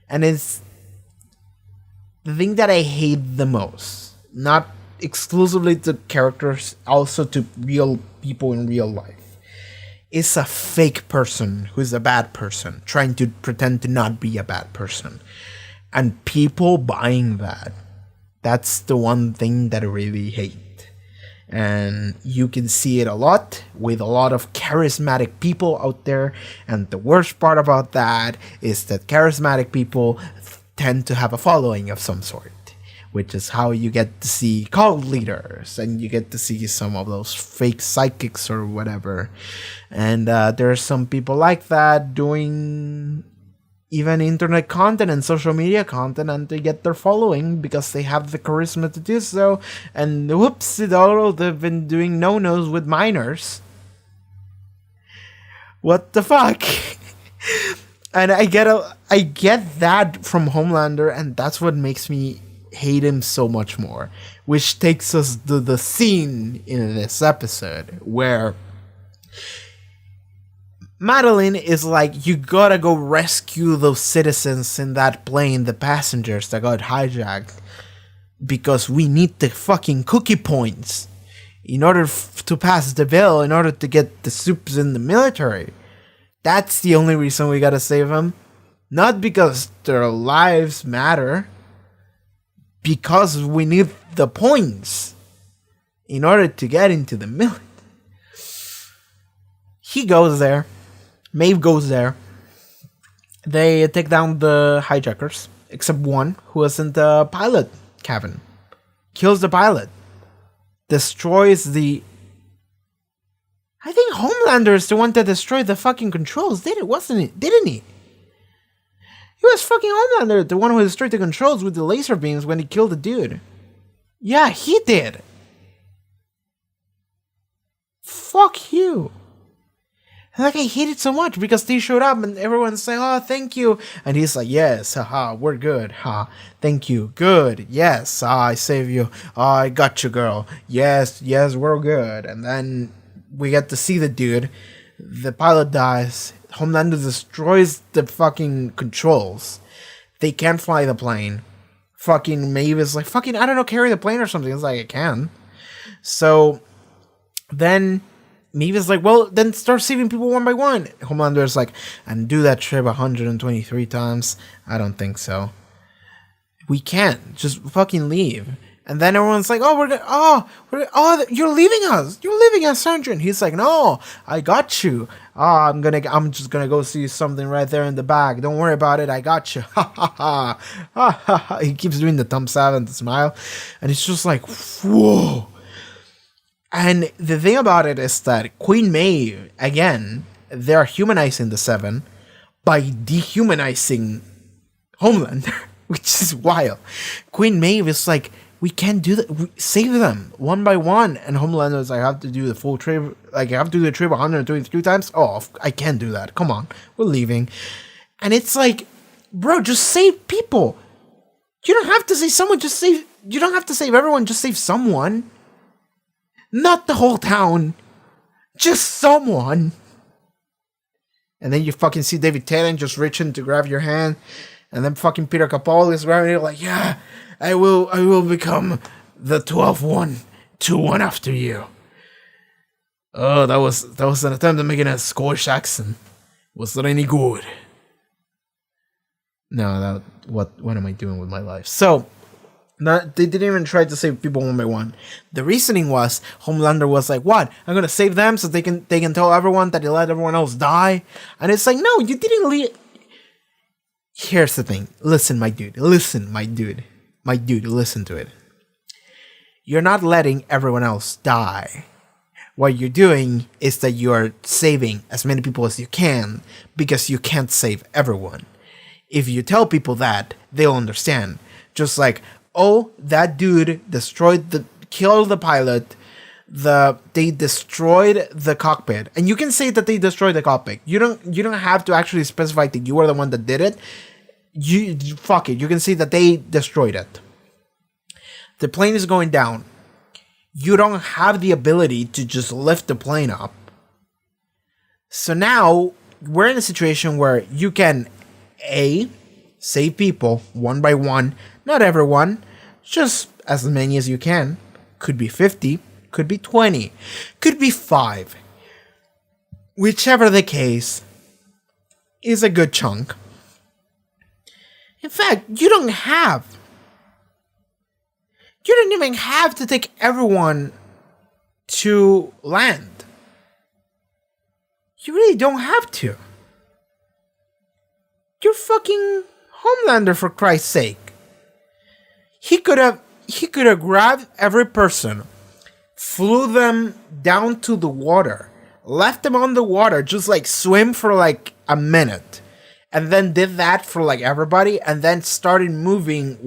And it's the thing that I hate the most. Not exclusively to characters, also to real people in real life. Is a fake person who's a bad person, trying to pretend to not be a bad person. And people buying that. That's the one thing that I really hate. And you can see it a lot with a lot of charismatic people out there. And the worst part about that is that charismatic people tend to have a following of some sort. Which is how you get to see cult leaders. And you get to see some of those fake psychics or whatever. And there are some people like that doing even internet content and social media content, and they get their following because they have the charisma to do so. And whoops, they've been doing no-nos with minors. What the fuck? And I get that from Homelander, and that's what makes me hate him so much more. Which takes us to the scene in this episode where Madeline is like, you gotta go rescue those citizens in that plane, the passengers that got hijacked, because we need the fucking cookie points in order to pass the bill, in order to get the soups in the military. That's the only reason we gotta save them. Not because their lives matter, because we need the points in order to get into the military. He goes there. Maeve goes there. They take down the hijackers, except one who was in the pilot cabin. Kills the pilot. Destroys the... I think Homelander is the one that destroyed the fucking controls, wasn't it? Didn't he? It was fucking Homelander, the one who destroyed the controls with the laser beams when he killed the dude. Yeah, he did. Fuck you. Like, I hate it so much because they showed up and everyone's saying, oh, thank you. And he's like, yes, haha, we're good. Ha, thank you. Good. Yes, I saved you. I got you, girl. Yes, we're good. And then we get to see the dude. The pilot dies. Homelander destroys the fucking controls. They can't fly the plane. Fucking Maeve is like, fucking, I don't know, carry the plane or something. It's like, I can. So then Maeve is like, well, then start saving people one by one. Homelander is like, and do that trip 123 times? I don't think so. We can't. Just fucking leave. And then everyone's like, you're leaving us. You're leaving us, Sandra. And he's like, no, I got you. I'm just gonna go see something right there in the back. Don't worry about it. I got you. Ha ha ha. Ha ha ha. He keeps doing the thumbs up and the smile. And it's just like, whoa. And the thing about it is that Queen Maeve, again, they're humanizing the Seven by dehumanizing Homelander, which is wild. Queen Maeve is like, we can't do that. Save them one by one. And Homelander is like, I have to do the full trip. Like, I have to do the trip 123 times. Oh, I can't do that. Come on. We're leaving. And it's like, bro, just save people. You don't have to save someone. You don't have to save everyone. Just save someone. Not the whole town. Just someone. And then you fucking see David Tennant just reaching to grab your hand. And then fucking Peter Capaldi is grabbing it like, yeah, I will become the 12th one. 2-1 after you. Oh, that was an attempt at making a Scottish accent. Was that any good? No, what am I doing with my life? So, they didn't even try to save people one by one. The reasoning was Homelander was like, "What? I'm gonna save them so they can tell everyone that they let everyone else die." And it's like, no, you didn't leave. Here's the thing. Listen, my dude. Listen to it. You're not letting everyone else die. What you're doing is that you're saving as many people as you can because you can't save everyone. If you tell people that, they'll understand. Just like, oh, that dude killed the pilot. They destroyed the cockpit, and you can say that they destroyed the cockpit. You don't have to actually specify that you are the one that did it. You fuck it. You can say that they destroyed it. The plane is going down. You don't have the ability to just lift the plane up. So now we're in a situation where you can save people one by one. Not everyone, just as many as you can. Could be 50, could be 20, could be 5. Whichever the case, is a good chunk. In fact, you don't even have to take everyone to land. You really don't have to. You're fucking Homelander, for Christ's sake. He could have grabbed every person, flew them down to the water, left them on the water, just like swim for like a minute, and then did that for like everybody, and then started moving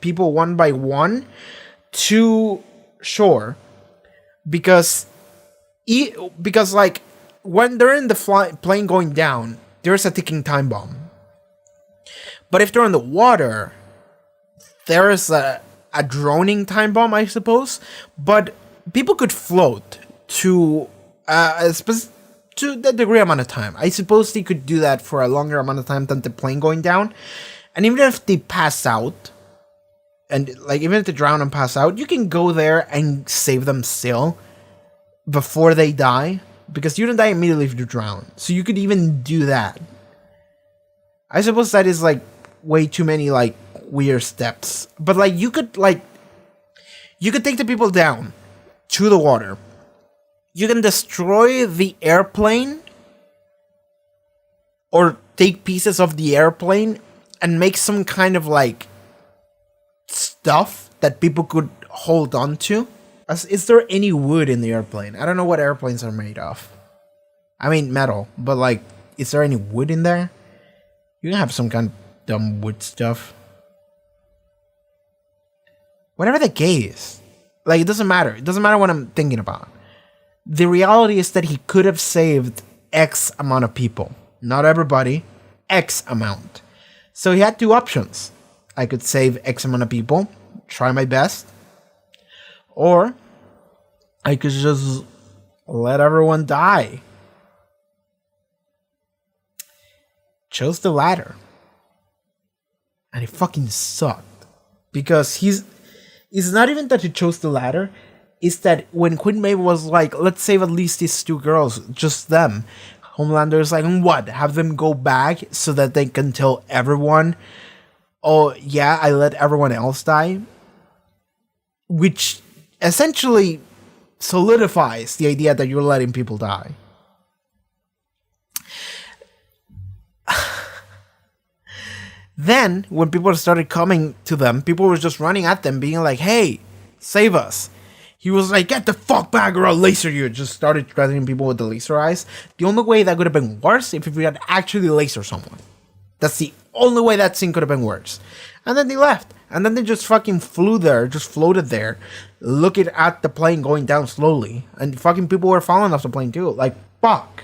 people one by one to shore, because like when they're in the plane going down, there's a ticking time bomb. But if they're in the water, there is a droning time bomb, I suppose. But people could float to the degree amount of time. I suppose they could do that for a longer amount of time than the plane going down. And even if they pass out, and like even if they drown and pass out, you can go there and save them still before they die, because you don't die immediately if you drown. So you could even do that. I suppose that is like way too many like weird steps, but like you could take the people down to the water. You can destroy the airplane or take pieces of the airplane and make some kind of like stuff that people could hold on to. Is there any wood in the airplane? I don't know what airplanes are made of. I mean metal, but like, is there any wood in there? You can have some kind of dumb wood stuff. Whatever the case, like, it doesn't matter. It doesn't matter what I'm thinking about. The reality is that he could have saved X amount of people. Not everybody, X amount. So he had two options. I could save X amount of people, try my best, or I could just let everyone die. Chose the latter. And it fucking sucked. Because it's not even that he chose the latter, it's that when Queen Maeve was like, let's save at least these two girls, just them, Homelander is like, what? Have them go back so that they can tell everyone, oh yeah, I let everyone else die? Which essentially solidifies the idea that you're letting people die. Then, when people started coming to them, people were just running at them, being like, hey, save us. He was like, get the fuck back or I'll laser you. Just started threatening people with the laser eyes. The only way that could have been worse if we had actually lasered someone. That's the only way that scene could have been worse. And then they left. And then they just fucking flew there, just floated there, looking at the plane going down slowly. And fucking people were falling off the plane too. Like, fuck.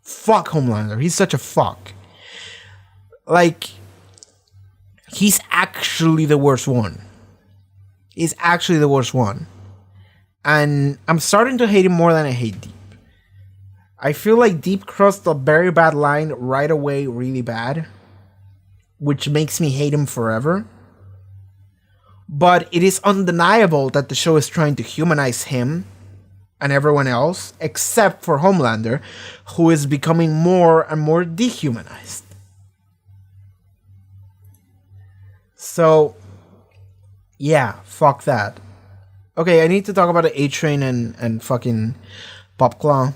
Fuck Homelander. He's such a fuck. Like, he's actually the worst one. He's actually the worst one. And I'm starting to hate him more than I hate Deep. I feel like Deep crossed a very bad line right away, really bad, which makes me hate him forever. But it is undeniable that the show is trying to humanize him and everyone else, except for Homelander, who is becoming more and more dehumanized. So, yeah, fuck that. Okay, I need to talk about A-Train and fucking Popclaw.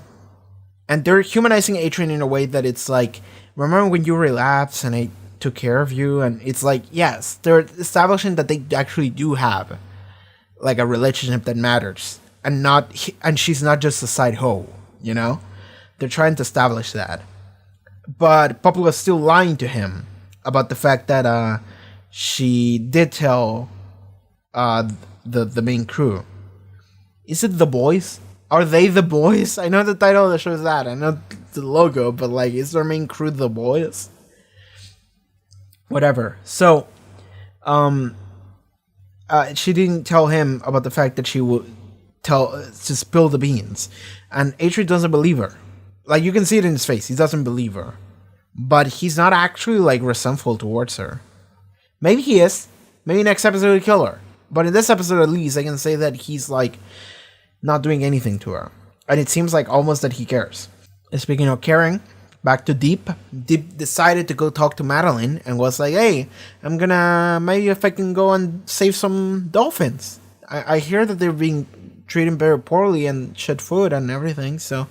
And they're humanizing A-Train in a way that it's like, remember when you relapsed and I took care of you? And it's like, yes, they're establishing that they actually do have like a relationship that matters. And she's not just a side hoe, you know? They're trying to establish that. But Popclaw is still lying to him about the fact that she did tell the main crew. Is it the boys? Are they the boys? I know the title of the show is that. I know the logo, but like, is their main crew the boys? Whatever. So, she didn't tell him about the fact that she would to spill the beans, and Atri doesn't believe her. Like, you can see it in his face. He doesn't believe her, but he's not actually like resentful towards her. Maybe he is. Maybe next episode he'll kill her. But in this episode, at least, I can say that he's like not doing anything to her, and it seems like almost that he cares. And speaking of caring, back to Deep. Deep decided to go talk to Madeline and was like, "Hey, I'm gonna maybe if I can go and save some dolphins. I hear that they're being treated very poorly and shit food and everything." So,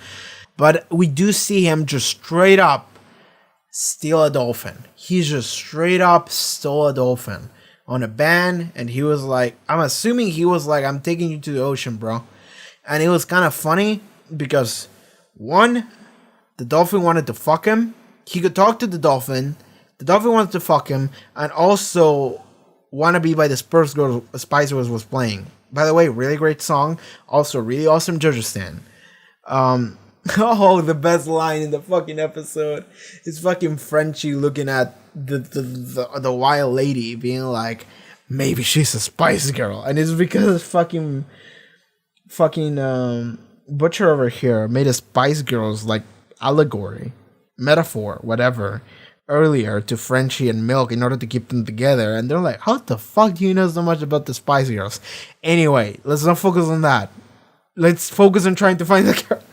but we do see him just straight up steal a dolphin. He just straight up stole a dolphin on a ban, and he was like, I'm assuming he was like, "I'm taking you to the ocean, bro." And it was kind of funny because, one, the dolphin wanted to fuck him. He could talk to the dolphin wanted to fuck him, and also Wannabe by the Spice Girls was playing. By the way, really great song. Also, really awesome judges stand. Oh, the best line in the fucking episode is fucking Frenchie looking at the wild lady being like, "Maybe she's a Spice Girl," and it's because fucking Butcher over here made a Spice Girls like allegory, metaphor, whatever, earlier to Frenchie and Milk in order to keep them together, and they're like, "How the fuck do you know so much about the Spice Girls?" Anyway, let's not focus on that. Let's focus on trying to find the girl.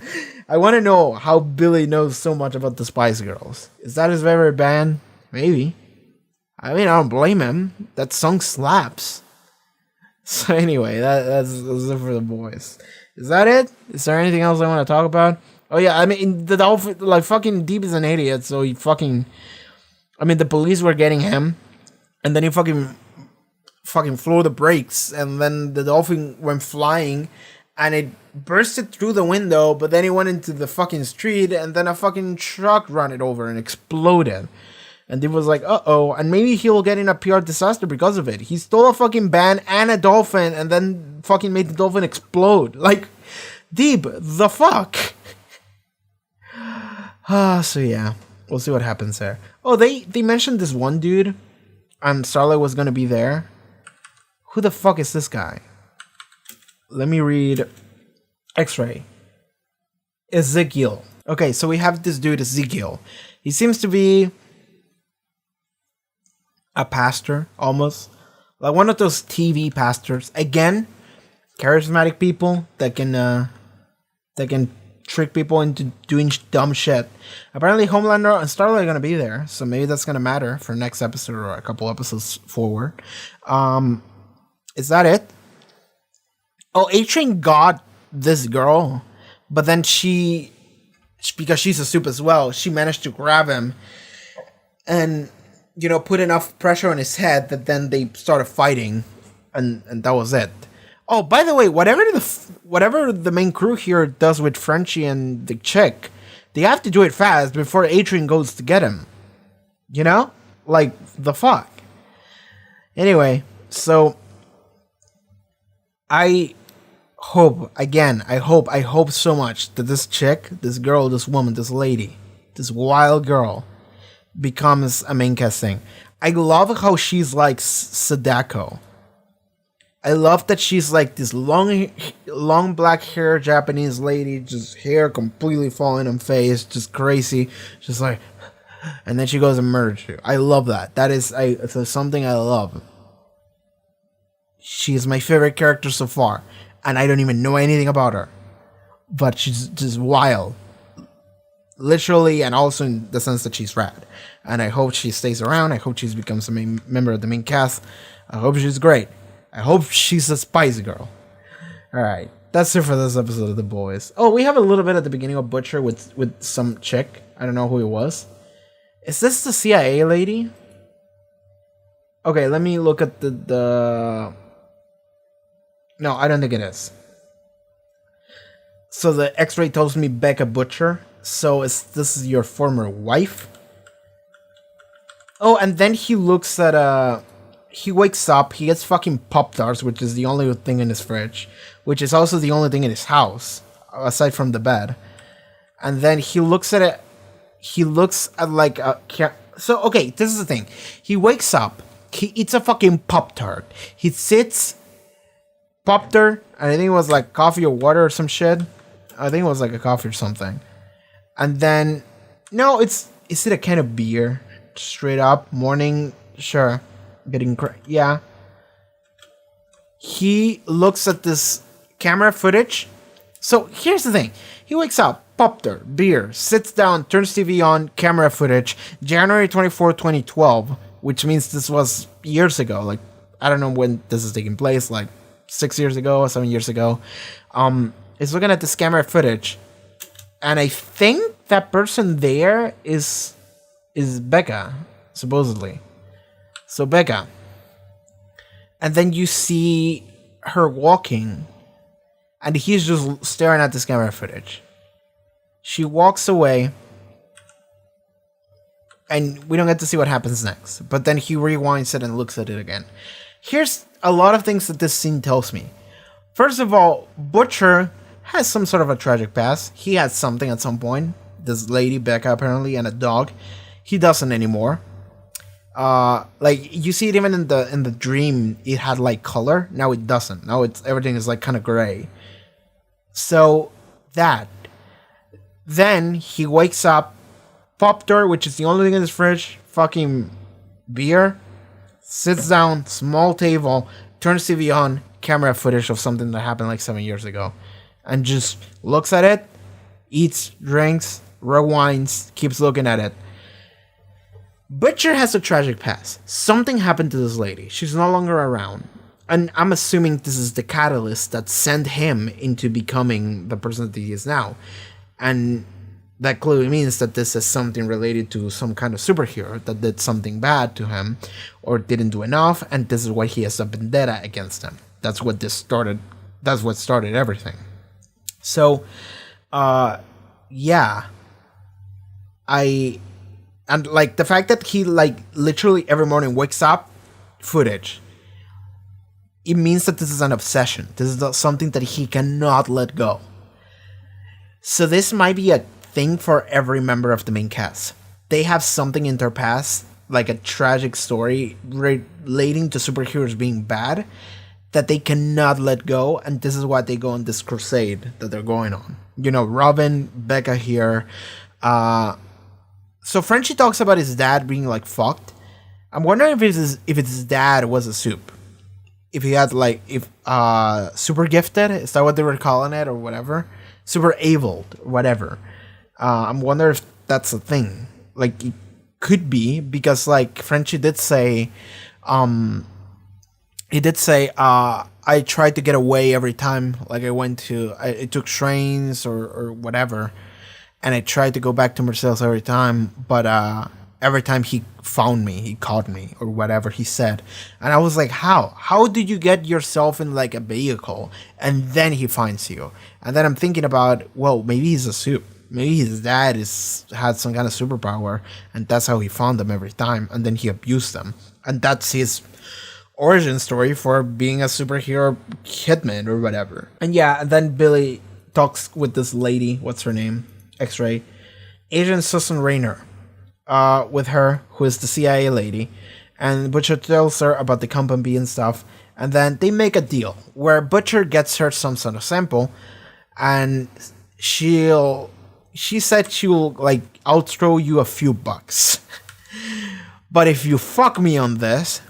I want to know how Billy knows so much about the Spice Girls. Is that his favorite band? Maybe. I mean, I don't blame him. That song slaps. So anyway, that's it for the boys. Is that it? Is there anything else I want to talk about? Oh yeah, I mean, the dolphin, like, fucking Deep is an idiot, so he fucking, I mean, the police were getting him, and then he fucking flew the brakes, and then the dolphin went flying, and it bursted through the window, but then it went into the fucking street, and then a fucking truck ran it over and exploded. And it was like, uh-oh, and maybe he'll get in a PR disaster because of it. He stole a fucking band and a dolphin, and then fucking made the dolphin explode. Like, Deep, the fuck? So yeah, we'll see what happens there. Oh, they mentioned this one dude, and Starlight was gonna be there. Who the fuck is this guy? Let me read. X-ray. Ezekiel. Okay, so we have this dude, Ezekiel. He seems to be a pastor, almost. Like one of those TV pastors. Again, charismatic people that can trick people into doing dumb shit. Apparently Homelander and Starlight are going to be there, so maybe that's going to matter for next episode or a couple episodes forward. Is that it? Oh, A-Train got this girl, but then she, because she's a soup as well, she managed to grab him and, you know, put enough pressure on his head that then they started fighting, and that was it. Oh, by the way, whatever the main crew here does with Frenchie and the chick, they have to do it fast before A-Train goes to get him. You know? Like, the fuck? Anyway, so I hope so much that this chick, this girl, this woman, this lady, this wild girl becomes a main cast thing. I love how she's like Sadako. I love that she's like this long black hair Japanese lady, just hair completely falling on face, just crazy, just like, and then she goes and murders you. I love that. That is something I love. She is my favorite character so far, and I don't even know anything about her, but she's just wild, literally, and also in the sense that she's rad. And I hope she stays around. I hope she becomes a member of the main cast. I hope she's great. I hope she's a Spice Girl. Alright, that's it for this episode of The Boys. Oh, we have a little bit at the beginning of Butcher with some chick. I don't know who it was. Is this the CIA lady? Okay, let me look at the... No, I don't think it is. So the X-ray tells me Becca Butcher. So this is your former wife? Oh, and then he looks at he wakes up, he gets fucking Pop-Tarts, which is the only thing in his fridge, which is also the only thing in his house, aside from the bed. And then he looks at it, he looks at like a... So, okay, this is the thing. He wakes up, he eats a fucking Pop-Tart. He sits, Pop-Tart, and I think it was like coffee or water or some shit. I think it was like a coffee or something. And then, no, is it a can of beer? Straight up, morning, sure. Yeah. He looks at this camera footage. So here's the thing. He wakes up, Pop-Tart, beer, sits down, turns TV on, camera footage, January 24, 2012, which means this was years ago. Like, I don't know when this is taking place, like 6 years ago or 7 years ago. He's looking at this camera footage, and I think that person there is Becca, supposedly. So Becca. And then you see her walking, and he's just staring at this camera footage. She walks away, and we don't get to see what happens next. But then he rewinds it and looks at it again. Here's a lot of things that this scene tells me. First of all, Butcher has some sort of a tragic past. He had something at some point. This lady, Becca, apparently, and a dog. He doesn't anymore. Like, you see it even in the dream, it had like color. Now it doesn't. Now everything is like kind of gray. So that. Then he wakes up, Pop-Tart, which is the only thing in his fridge, fucking beer, sits down, small table, turns TV on, camera footage of something that happened like 7 years ago, and just looks at it, eats, drinks, rewinds, keeps looking at it. Butcher has a tragic past. Something happened to this lady. She's no longer around. And I'm assuming this is the catalyst that sent him into becoming the person that he is now. And that clearly means that this is something related to some kind of superhero that did something bad to him or didn't do enough, and this is why he has a vendetta against him. That's what started everything. So, yeah. And like the fact that he like literally every morning wakes up, footage, it means that this is an obsession. This is something that he cannot let go. So this might be a thing for every member of the main cast. They have something in their past, like a tragic story relating to superheroes being bad, that they cannot let go, and this is why they go on this crusade that they're going on. You know, Robin, Becca here. So Frenchie talks about his dad being like fucked. I'm wondering if his dad was a soup. If he had like super gifted, is that what they were calling it or whatever? Super abled, whatever. I'm wondering if that's a thing. Like, it could be, because like Frenchie did say, I tried to get away every time. Like I took trains or whatever, and I tried to go back to Marseilles every time, but every time he found me, he caught me, or whatever he said. And I was like, how did you get yourself in like a vehicle and then he finds you? And then I'm thinking about, well, maybe he's a soup. Maybe his dad had some kind of superpower, and that's how he found them every time, and then he abused them. And that's his origin story for being a superhero hitman or whatever. And yeah, and then Billy talks with this lady, what's her name? X-Ray. Agent Susan Rayner. With her, who is the CIA lady, and Butcher tells her about the company and stuff, and then they make a deal where Butcher gets her some sort of sample, and she said she will, like, I'll throw you a few bucks. But if you fuck me on this,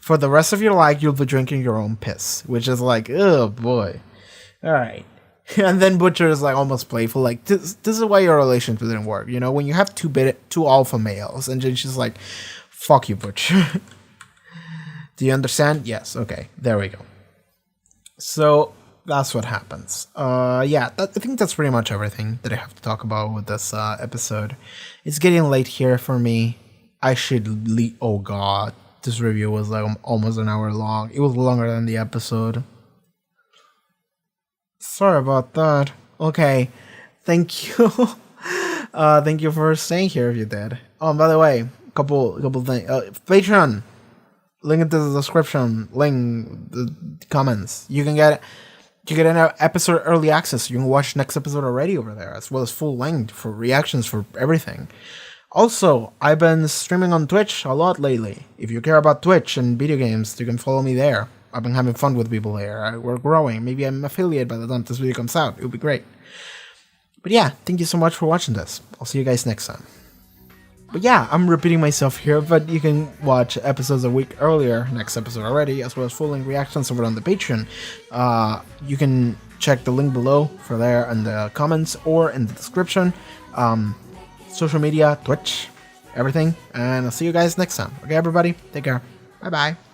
for the rest of your life, you'll be drinking your own piss. Which is like, oh boy. Alright. And then Butcher is like almost playful, like, this is why your relationship didn't work. You know, when you have two alpha males, and then she's like, fuck you, Butcher. Do you understand? Yes, okay, there we go. So that's what happens. Yeah, I think that's pretty much everything that I have to talk about with this episode. It's getting late here for me. I should leave. Oh god, this review was like almost an hour long. It was longer than the episode. Sorry about that. Okay, thank you. Thank you for staying here if you did. Oh, and by the way, couple things. Patreon, link into the description, link the comments. You get an episode early access. You can watch next episode already over there, as well as full length for reactions for everything. Also, I've been streaming on Twitch a lot lately. If you care about Twitch and video games, you can follow me there. I've been having fun with people there. We're growing. Maybe I'm affiliate by the time this video comes out. It would be great. But yeah, thank you so much for watching this. I'll see you guys next time. But yeah, I'm repeating myself here, but you can watch episodes a week earlier, next episode already, as well as full-length reactions over on the Patreon. You can check the link below for there in the comments or in the description. Social media, Twitch, everything. And I'll see you guys next time. Okay, everybody? Take care. Bye-bye.